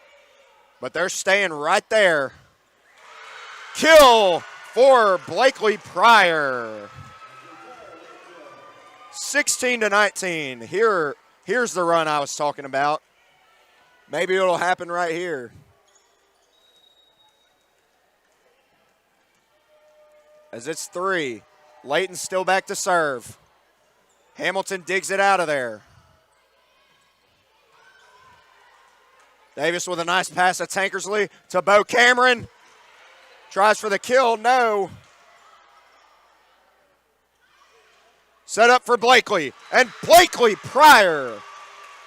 but they're staying right there. Kill for Blakely Pryor. 16-19. Here's the run I was talking about. Maybe it'll happen right here. As it's 3. Layton still back to serve. Hamilton digs it out of there. Davis with a nice pass to Tankersley to Bo Cameron. Tries for the kill, no. Set up for Blakely, and Blakely Pryor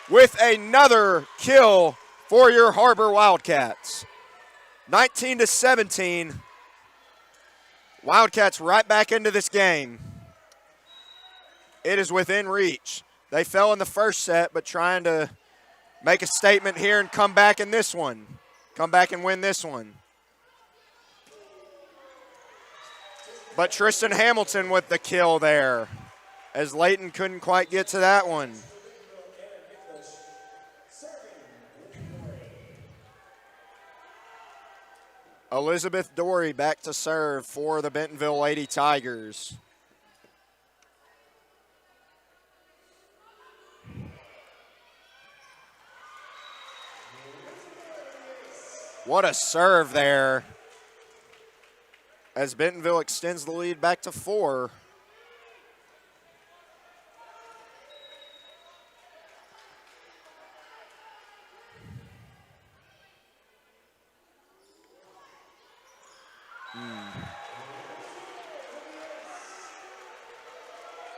with another kill for your Har-Ber Wildcats. 19-17. Wildcats right back into this game. It is within reach. They fell in the first set, but trying to make a statement here and come back in this one. Come back and win this one. But Tristan Hamilton with the kill there, as Layton couldn't quite get to that one. Elizabeth Dory back to serve for the Bentonville Lady Tigers. What a serve there, as Bentonville extends the lead back to 4.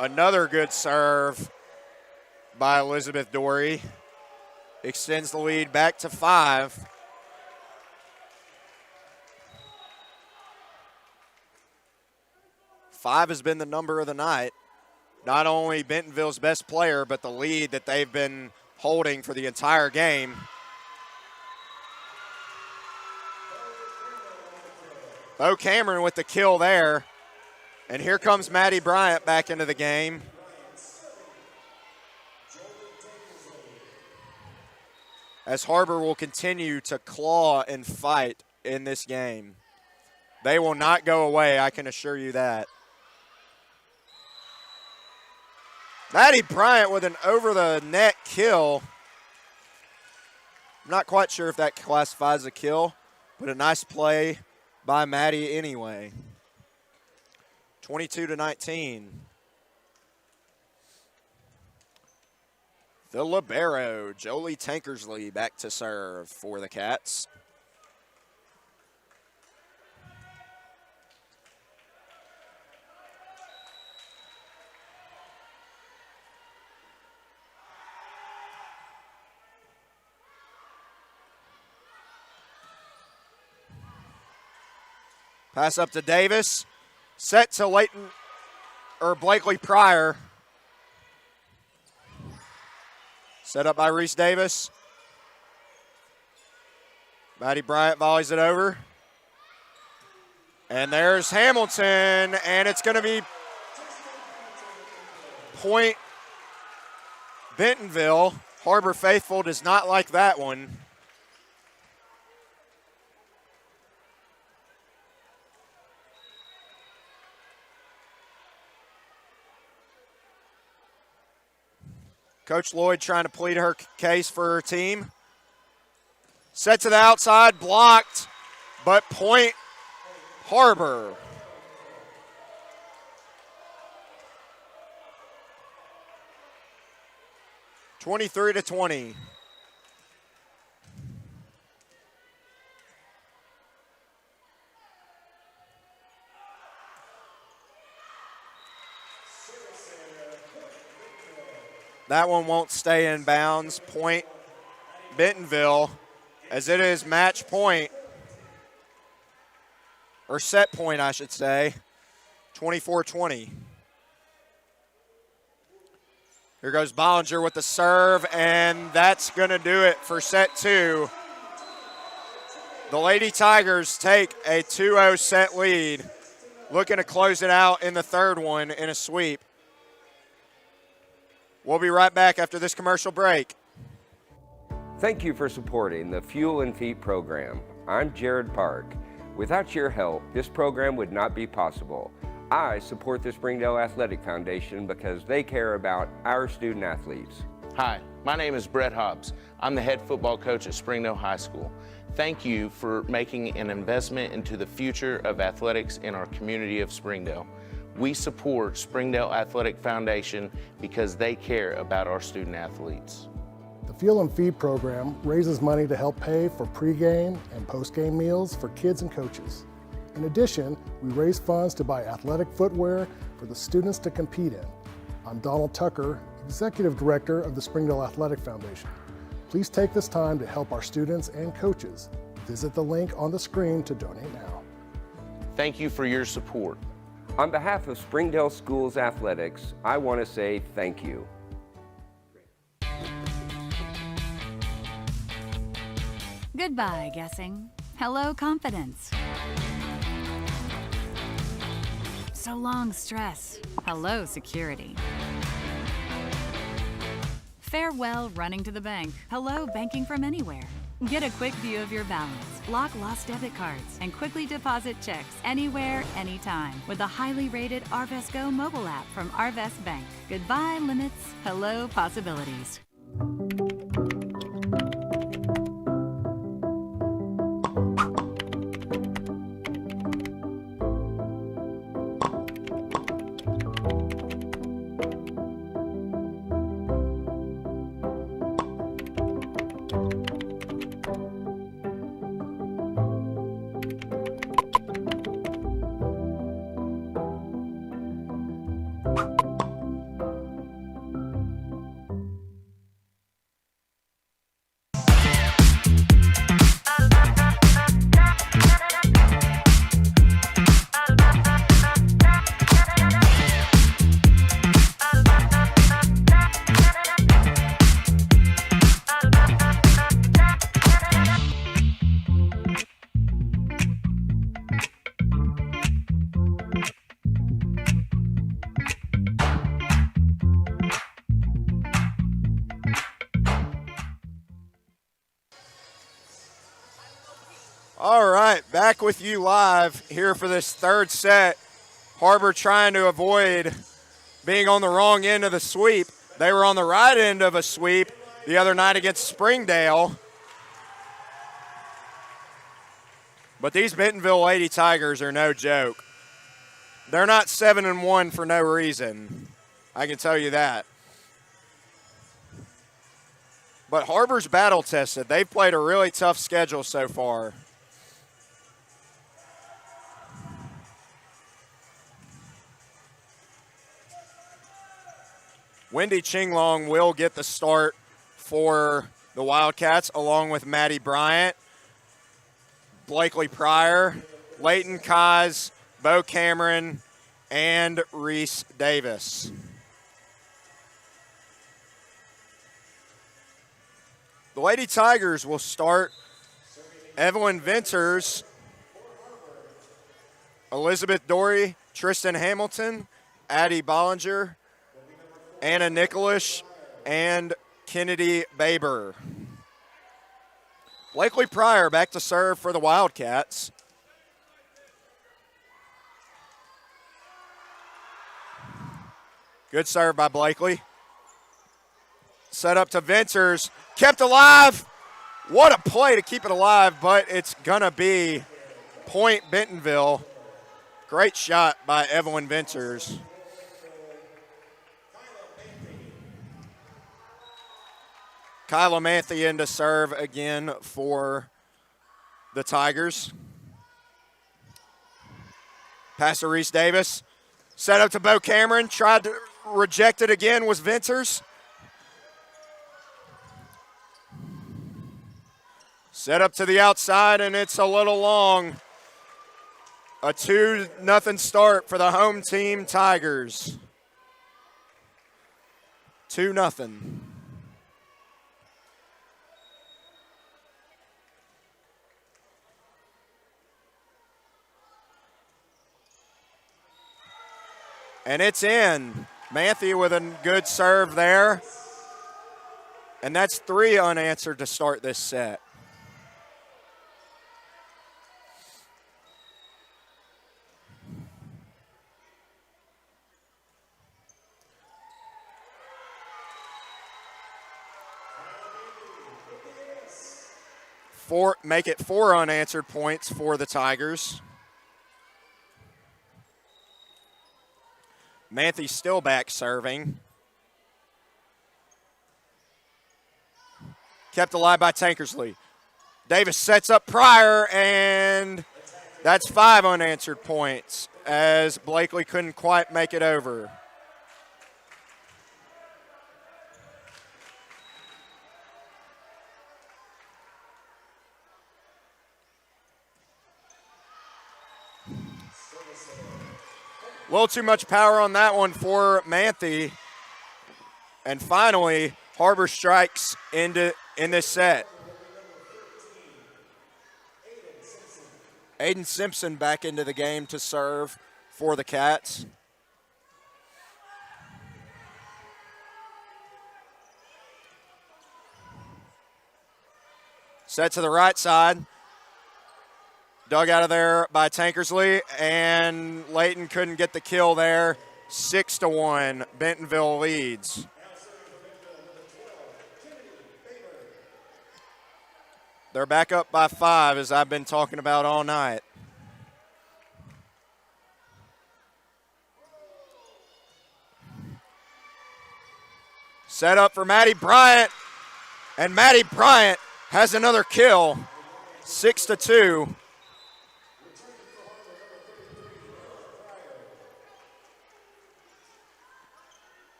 Another good serve by Elizabeth Dory. Extends the lead back to 5. 5 has been the number of the night. Not only Bentonville's best player, but the lead that they've been holding for the entire game. Bo Cameron with the kill there. And here comes Maddie Bryant back into the game. As Har-Ber will continue to claw and fight in this game. They will not go away, I can assure you that. Maddie Bryant with an over-the-net kill. I'm not quite sure if that classifies as a kill, but a nice play by Maddie anyway. 22-19. The libero, Jolie Tankersley, back to serve for the Cats. Pass up to Davis. Set to Blakely Pryor. Set up by Reese Davis. Maddie Bryant volleys it over. And there's Hamilton, and it's going to be point Bentonville. Har-Ber faithful does not like that one. Coach Lloyd trying to plead her case for her team. Set to the outside, blocked, but point Har-Ber. (23-20). That one won't stay in bounds. Point Bentonville, as it is match point, or set point, I should say, 24-20. Here goes Bollinger with the serve, and that's going to do it for set 2. The Lady Tigers take a 2-0 set lead, looking to close it out in the third one in a sweep. We'll be right back after this commercial break. Thank you for supporting the Fuel and Feet program. I'm Jared Park. Without your help, this program would not be possible. I support the Springdale Athletic Foundation because they care about our student athletes. Hi, my name is Brett Hobbs. I'm the head football coach at Springdale High School. Thank you for making an investment into the future of athletics in our community of Springdale. We support Springdale Athletic Foundation because they care about our student athletes. The Fuel and Feed program raises money to help pay for pregame and postgame meals for kids and coaches. In addition, we raise funds to buy athletic footwear for the students to compete in. I'm Donald Tucker, Executive Director of the Springdale Athletic Foundation. Please take this time to help our students and coaches. Visit the link on the screen to donate now. Thank you for your support. On behalf of Springdale Schools Athletics, I want to say thank you. Goodbye, guessing. Hello, confidence. So long, stress. Hello, security. Farewell, running to the bank. Hello, banking from anywhere. Get a quick view of your balance, block lost debit cards, and quickly deposit checks anywhere, anytime with the highly rated Arvest Go mobile app from Arvest Bank. Goodbye, limits. Hello, possibilities. All right, back with you live here for this third set. Har-Ber trying to avoid being on the wrong end of the sweep. They were on the right end of a sweep the other night against Springdale. But these Bentonville Lady Tigers are no joke. They're not 7-1 for no reason. I can tell you that. But Har-Ber's battle tested. They've played a really tough schedule so far. Wendy Chinglong will get the start for the Wildcats along with Maddie Bryant, Blakely Pryor, Leighton Kaz, Bo Cameron, and Reese Davis. The Lady Tigers will start Evelyn Venters, Elizabeth Dory, Tristan Hamilton, Addie Bollinger, Anna Nicholas, and Kennedy Baber. Blakely Pryor back to serve for the Wildcats. Good serve by Blakely. Set up to Venters. Kept alive. What a play to keep it alive, but it's going to be point Bentonville. Great shot by Evelyn Venters. Kyla Manthe in to serve again for the Tigers. Pass to Reese Davis. Set up to Bo Cameron. Tried to reject it again, was Venters. Set up to the outside, and it's a little long. A 2-0 start for the home team Tigers. 2-0. And it's in. Manthe with a good serve there. And that's 3 unanswered to start this set. Make it 4 unanswered points for the Tigers. Manthe still back serving. Kept alive by Tankersley. Davis sets up Pryor, and that's 5 unanswered points as Blakely couldn't quite make it over. A little too much power on that one for Manthe. And finally, Har-Ber strikes in this set. Aiden Simpson back into the game to serve for the Cats. Set to the right side. Dug out of there by Tankersley, and Leighton couldn't get the kill there. 6-1, Bentonville leads. They're back up by 5, as I've been talking about all night. Set up for Maddie Bryant, and Maddie Bryant has another kill. 6-2.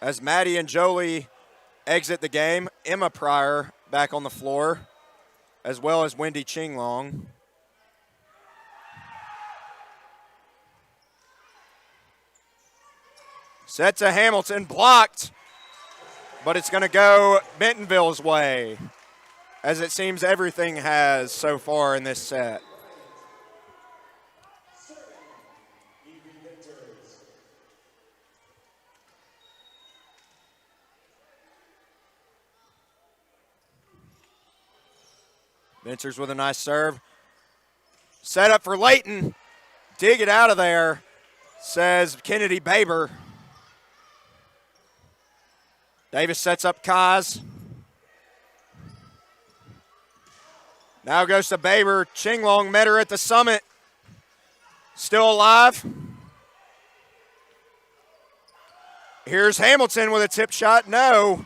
As Maddie and Jolie exit the game, Emma Pryor back on the floor, as well as Wendy Chinglong. Set to Hamilton, blocked, but it's going to go Bentonville's way, as it seems everything has so far in this set. Venters with a nice serve. Set up for Layton. Dig it out of there, says Kennedy Baber. Davis sets up Kaz. Now goes to Baber. Chinglong met her at the summit. Still alive. Here's Hamilton with a tip shot. No.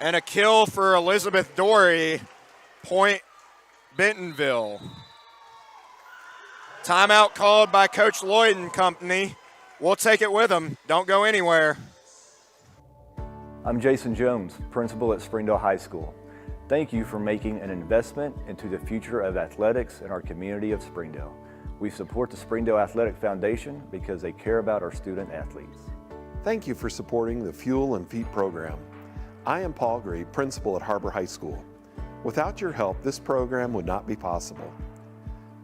And a kill for Elizabeth Dory. Point Bentonville. Timeout called by Coach Lloyd and company. We'll take it with them. Don't go anywhere. I'm Jason Jones, principal at Springdale High School. Thank you for making an investment into the future of athletics in our community of Springdale. We support the Springdale Athletic Foundation because they care about our student athletes. Thank you for supporting the Fuel and Feet program. I am Paul Gree, principal at Har-Ber High School. Without your help, this program would not be possible.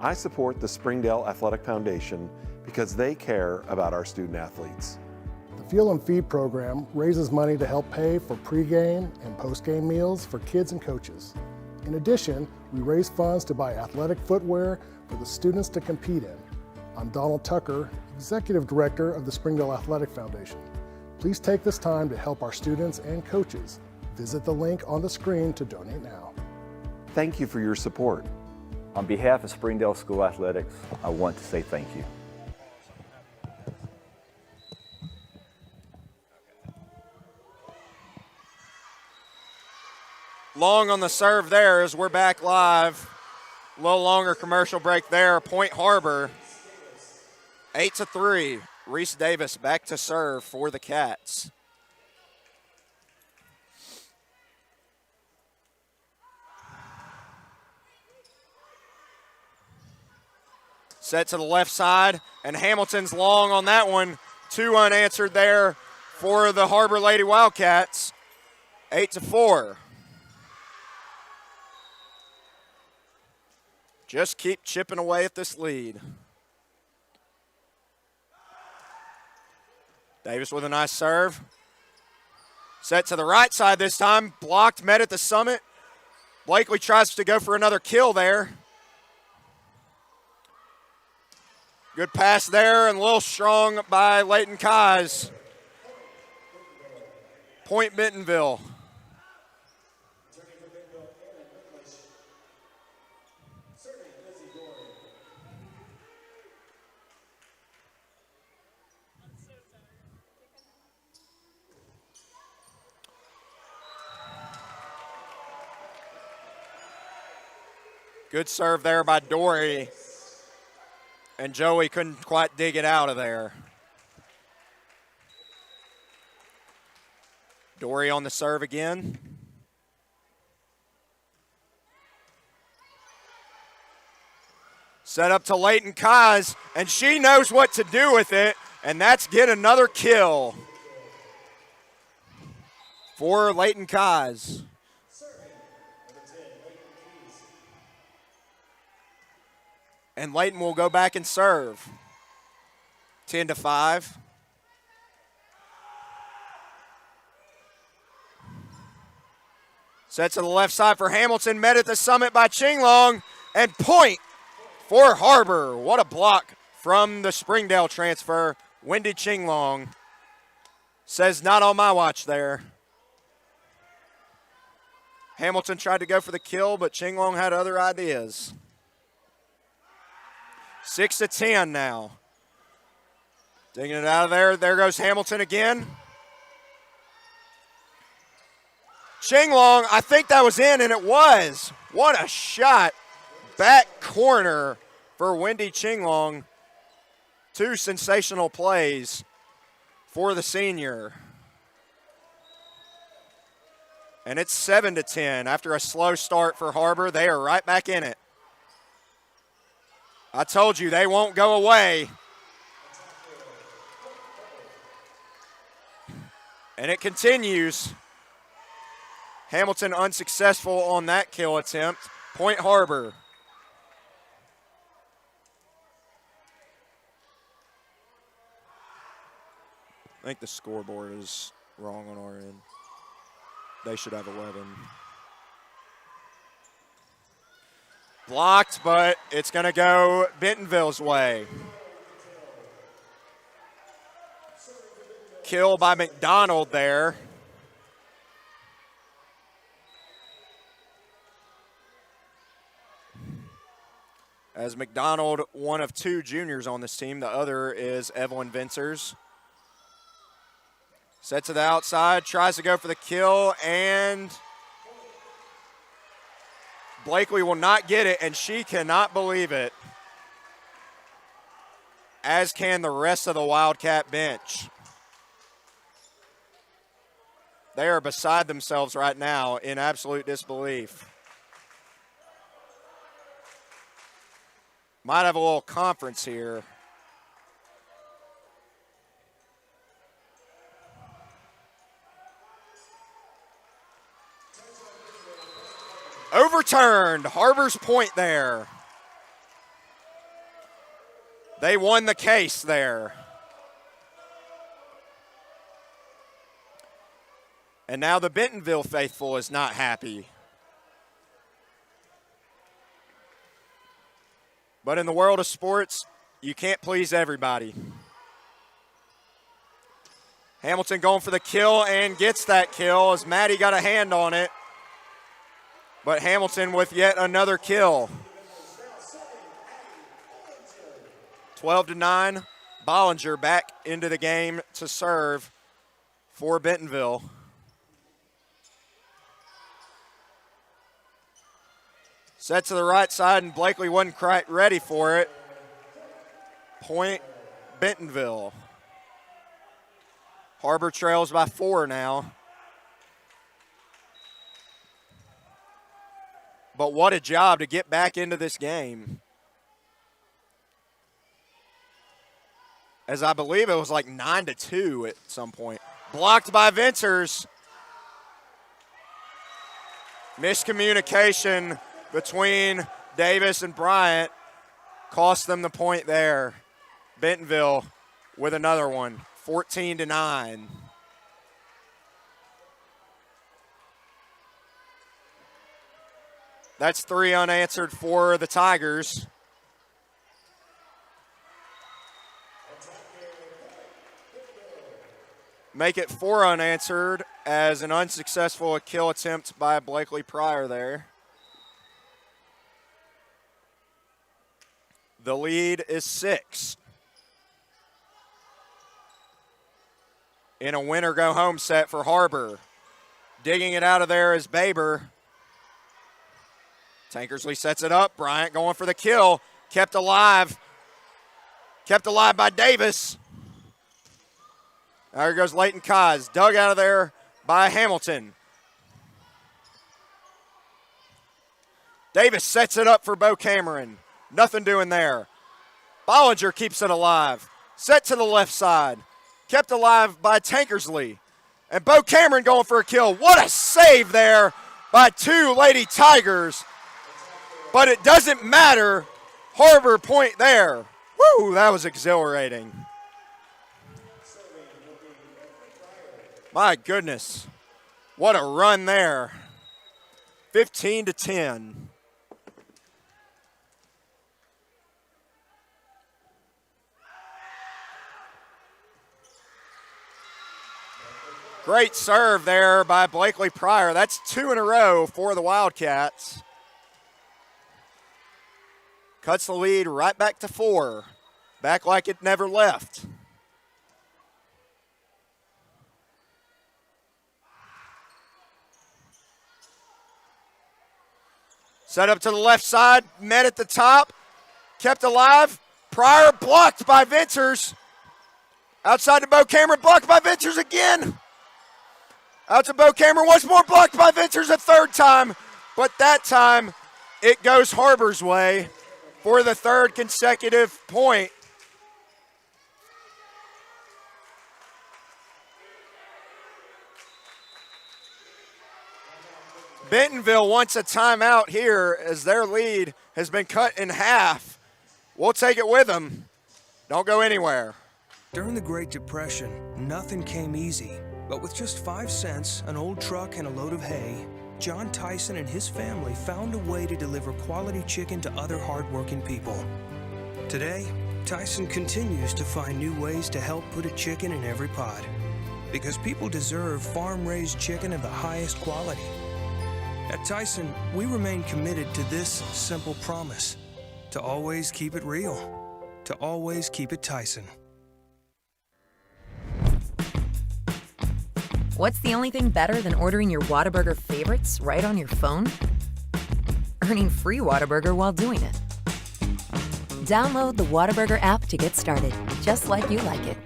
I support the Springdale Athletic Foundation because they care about our student athletes. The Fuel and Feed program raises money to help pay for pregame and postgame meals for kids and coaches. In addition, we raise funds to buy athletic footwear for the students to compete in. I'm Donald Tucker, Executive Director of the Springdale Athletic Foundation. Please take this time to help our students and coaches. Visit the link on the screen to donate now. Thank you for your support. On behalf of Springdale School Athletics, I want to say thank you. Long on the serve there as we're back live. A little longer commercial break there. Point Har-Ber. 8-3. Reese Davis back to serve for the Cats. Set to the left side, and Hamilton's long on that one. 2 unanswered there for the Har-Ber Lady Wildcats. 8-4. Just keep chipping away at this lead. Davis with a nice serve. Set to the right side this time. Blocked, met at the summit. Blakely tries to go for another kill there. Good pass there and a little strong by Leighton Kaz. Point Bentonville. Good serve there by Dory. And Joey couldn't quite dig it out of there. Dory on the serve again. Set up to Leighton Kaz, and she knows what to do with it, and that's get another kill for Leighton Kaz. And Leighton will go back and serve. 10-5. Set to the left side for Hamilton. Met at the summit by Chinglong. And point for Har-Ber. What a block from the Springdale transfer. Wendy Chinglong says not on my watch there. Hamilton tried to go for the kill, but Chinglong had other ideas. 6-10 now. Digging it out of there. There goes Hamilton again. Chinglong, I think that was in, and it was. What a shot. Back corner for Wendy Chinglong. 2 sensational plays for the senior. And it's 7-10. After a slow start for Har-Ber, they are right back in it. I told you they won't go away. And it continues. Hamilton unsuccessful on that kill attempt. Point Har-Ber. think the scoreboard is wrong on our end. They should have 11. Blocked, but it's going to go Bentonville's way. Kill by McDonald there. As McDonald, one of 2 juniors on this team, the other is Evelyn Vincers. Sets to the outside, tries to go for the kill, and Blakely will not get it, and she cannot believe it, as can the rest of the Wildcat bench. They are beside themselves right now in absolute disbelief. Might have a little conference here. Overturned. Har-Ber's point there. They won the case there. And now the Bentonville faithful is not happy. But in the world of sports, you can't please everybody. Hamilton going for the kill and gets that kill as Maddie got a hand on it. But Hamilton with yet another kill. 12-9. Bollinger back into the game to serve for Bentonville. Set to the right side, and Blakely wasn't quite ready for it. Point Bentonville. Har-Ber trails by 4 now. But what a job to get back into this game. As I believe it was like 9-2 at some point. Blocked by Vincers. Miscommunication between Davis and Bryant cost them the point there. Bentonville with another one, 14-9. That's 3 unanswered for the Tigers. Make it 4 unanswered as an unsuccessful kill attempt by Blakely Pryor there. The lead is 6. In a win-or-go-home set for Har-Ber. Digging it out of there is Baber. Tankersley sets it up. Bryant going for the kill. Kept alive. Kept alive by Davis. There goes Leighton Kaz. Dug out of there by Hamilton. Davis sets it up for Bo Cameron. Nothing doing there. Bollinger keeps it alive. Set to the left side. Kept alive by Tankersley. And Bo Cameron going for a kill. What a save there by 2 Lady Tigers. But it doesn't matter. Har-Ber point there. Woo, that was exhilarating. My goodness. What a run there. 15-10. Great serve there by Blakely Pryor. That's 2 in a row for the Wildcats. Cuts the lead right back to 4. Back like it never left. Set up to the left side, met at the top, kept alive. Pryor blocked by Vincers. Outside to Bo Cameron, blocked by Vincers again. Out to Bo Cameron, once more blocked by Vincers a 3rd time, but that time it goes Har-Ber's way for the 3rd consecutive point. Bentonville wants a timeout here as their lead has been cut in half. We'll take it with them. Don't go anywhere. During the Great Depression, Nothing came easy, but with just 5 cents, an old truck, and a load of hay, John Tyson and his family found a way to deliver quality chicken to other hardworking people. Today, Tyson continues to find new ways to help put a chicken in every pot, because people deserve farm-raised chicken of the highest quality. At Tyson, we remain committed to this simple promise: to always keep it real, to always keep it Tyson. What's the only thing better than ordering your Whataburger favorites right on your phone? Earning free Whataburger while doing it. Download the Whataburger app to get started, just like you like it.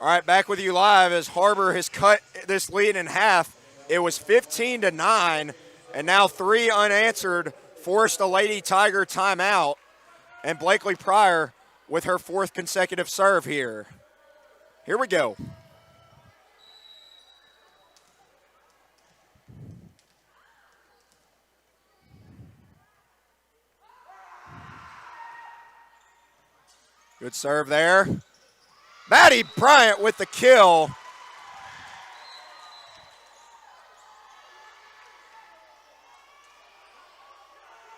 All right, back with you live as Har-Ber has cut this lead in half. It was 15-9, and now 3 unanswered forced a Lady Tiger timeout, and Blakely Pryor with her 4th consecutive serve here. Here we go. Good serve there. Maddie Bryant with the kill.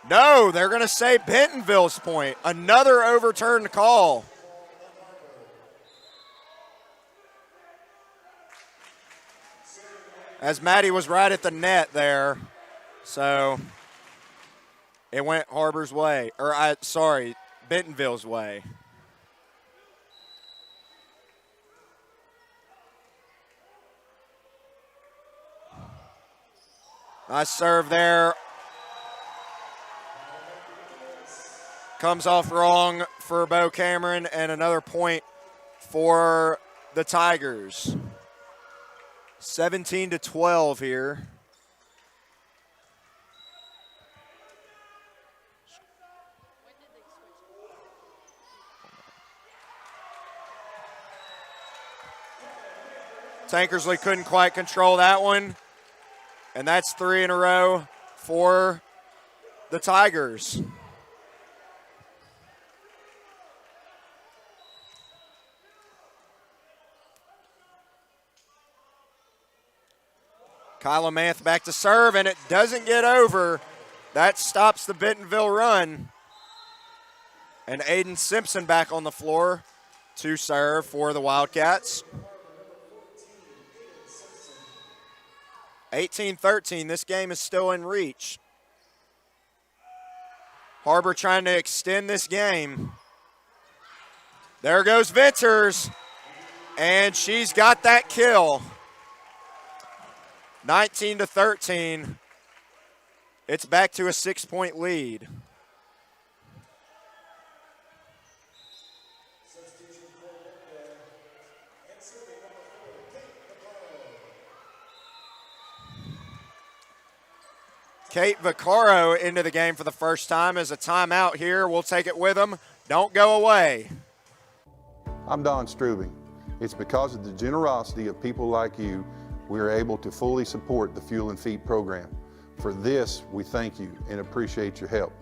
No, they're going to say Bentonville's point. Another overturned call. As Maddie was right at the net there. So it went Har-Ber's way. Bentonville's way. Nice serve there. Comes off wrong for Bo Cameron, and another point for the Tigers. 17-12 here. Tankersley couldn't quite control that one. And that's 3 in a row for the Tigers. Kyla Manth back to serve, and it doesn't get over. That stops the Bentonville run. And Aiden Simpson back on the floor to serve for the Wildcats. 18-13, this game is still in reach. Har-Ber trying to extend this game. There goes Venters, and she's got that kill. 19-13, it's back to a 6-point lead. Kate Vaccaro into the game for the first time as a timeout here. We'll take it with them. Don't go away. I'm Don Strubing. It's because of the generosity of people like you we are able to fully support the Fuel and Feed program. For this, we thank you and appreciate your help.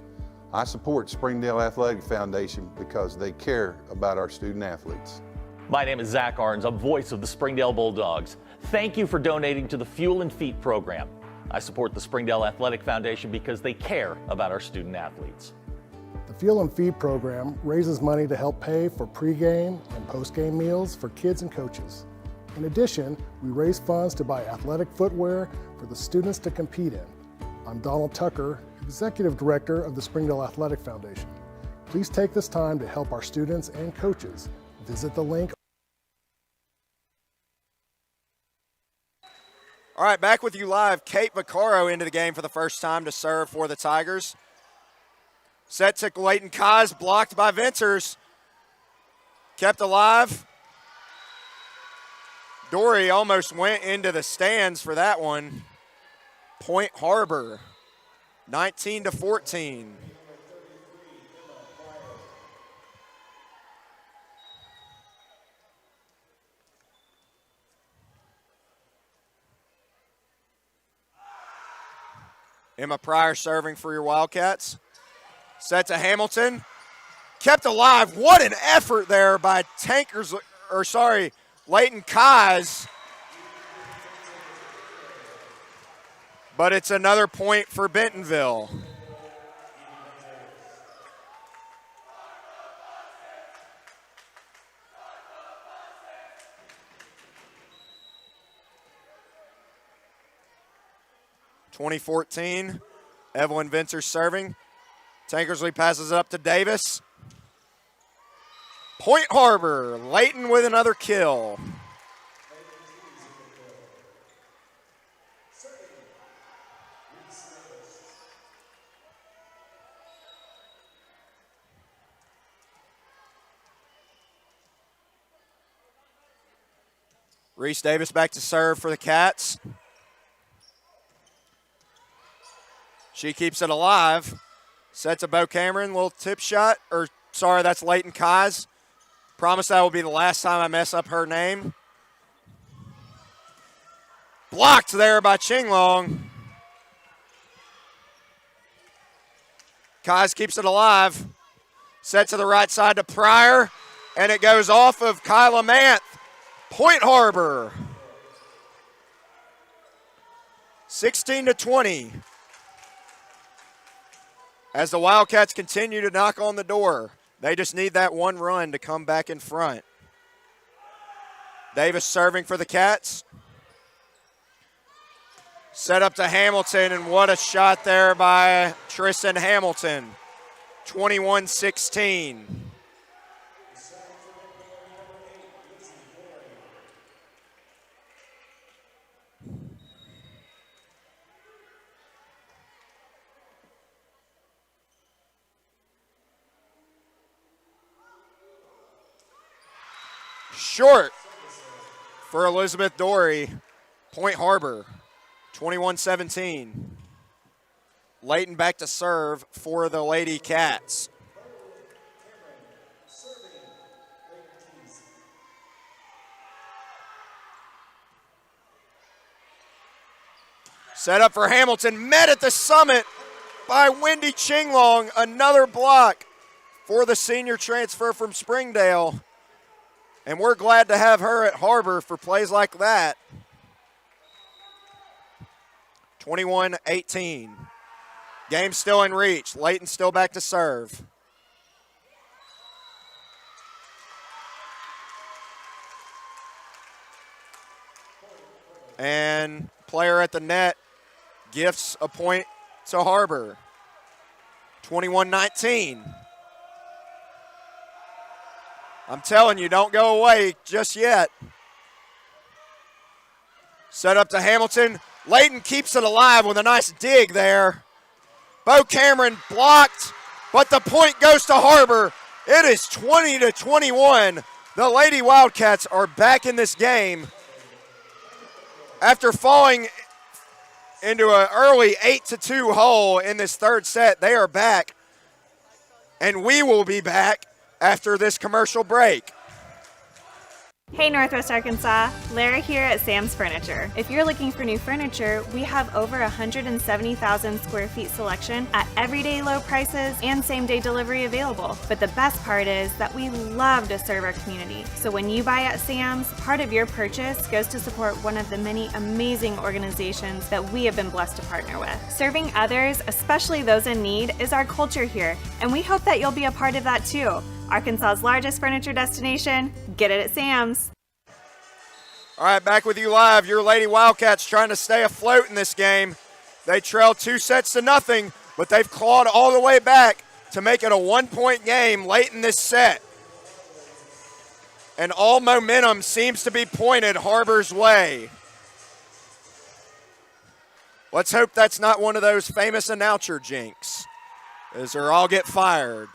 I support Springdale Athletic Foundation because they care about our student athletes. My name is Zach Arns. I'm voice of the Springdale Bulldogs. Thank you for donating to the Fuel and Feed program. I support the Springdale Athletic Foundation because they care about our student athletes. The Fuel and Feed program raises money to help pay for pregame and postgame meals for kids and coaches. In addition, we raise funds to buy athletic footwear for the students to compete in. I'm Donald Tucker, Executive Director of the Springdale Athletic Foundation. Please take this time to help our students and coaches. Visit the link. All right, back with you live. Kate Vaccaro into the game for the first time to serve for the Tigers. Set to Leighton Kaz, blocked by Venters. Kept alive. Dory almost went into the stands for that one. Point Har-Ber, 19-14. Emma Pryor serving for your Wildcats. Set to Hamilton. kept alive. What an effort there by Leighton Kaz. But it's another point for Bentonville. (2014), Evelyn Vincer serving. Tankersley passes it up to Davis. Point Har-Ber, Leighton with another kill. Reese Davis back to serve for the Cats. She keeps it alive. Sets a Bo Cameron, little tip shot. That's Leighton Kaz. Promise that will be the last time I mess up her name. Blocked there by Chinglong. Kaz keeps it alive. Set to the right side to Pryor. And it goes off of Kyla Manth. Point Har-Ber. 16-20. As the Wildcats continue to knock on the door, they just need that one run to come back in front. Davis serving for the Cats. Set up to Hamilton, and what a shot there by Tristan Hamilton. 21-16. Short for Elizabeth Dory. Point Har-Ber, 21-17. Leighton back to serve for the Lady Cats. Set up for Hamilton, met at the summit by Wendy Chinglong. Another block for the senior transfer from Springdale. And we're glad to have her at Har-Ber for plays like that. 21-18. Game still in reach. Leighton still back to serve. And player at the net gifts a point to Har-Ber. 21-19. I'm telling you, don't go away just yet. Set up to Hamilton. Leighton keeps it alive with a nice dig there. Bo Cameron blocked, but the point goes to Har-Ber. It is 20-21. The Lady Wildcats are back in this game. After falling into an early 8-2 hole in this third set, they are back. And we will be back after this commercial break. Hey Northwest Arkansas, Lara here at Sam's Furniture. If you're looking for new furniture, we have over 170,000 square feet selection at everyday low prices and same-day delivery available. But the best part is that we love to serve our community. So when you buy at Sam's, part of your purchase goes to support one of the many amazing organizations that we have been blessed to partner with. Serving others, especially those in need, is our culture here, and we hope that you'll be a part of that too. Arkansas's largest furniture destination, get it at Sam's. All right, back with you live. Your Lady Wildcats trying to stay afloat in this game. They trail 2-0, but they've clawed all the way back to make it a one-point game late in this set. And all momentum seems to be pointed Har-Ber's way. Let's hope that's not one of those famous announcer jinx, as they'll all get fired.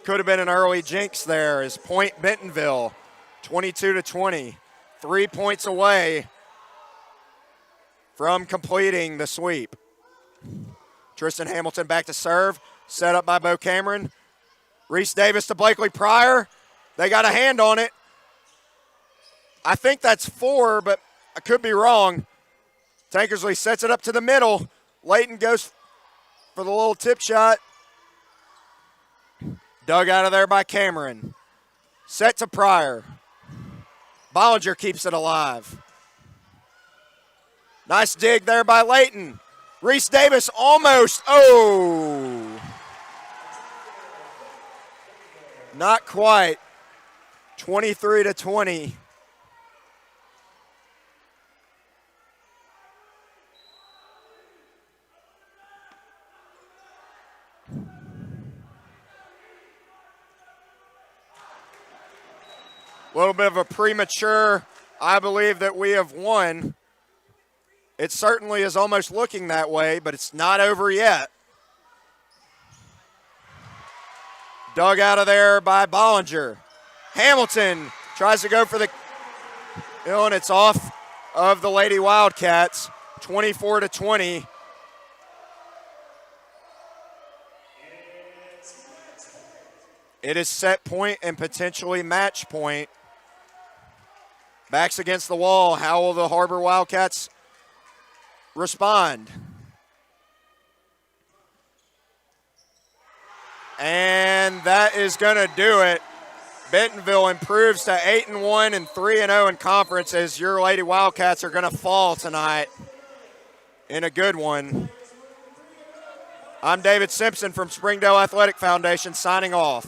Could have been an early jinx there as point Bentonville, 22-20. 3 points away from completing the sweep. Tristan Hamilton back to serve, set up by Bo Cameron. Reese Davis to Blakely Pryor. They got a hand on it. I think that's 4, but I could be wrong. Tankersley sets it up to the middle. Layton goes for the little tip shot. Dug out of there by Cameron. Set to Pryor. Bollinger keeps it alive. Nice dig there by Layton. Reese Davis almost. Oh. Not quite. 23-20. A little bit of a premature, I believe that we have won. It certainly is almost looking that way, but it's not over yet. Dug out of there by Bollinger. Hamilton tries to go for the kill, and it's off of the Lady Wildcats, 24-20. It is set point and potentially match point. Backs against the wall. How will the Har-Ber Wildcats respond? And that is going to do it. Bentonville improves to 8-1 and 3-0 in conference, as your Lady Wildcats are going to fall tonight in a good one. I'm David Simpson from Springdale Athletic Foundation signing off.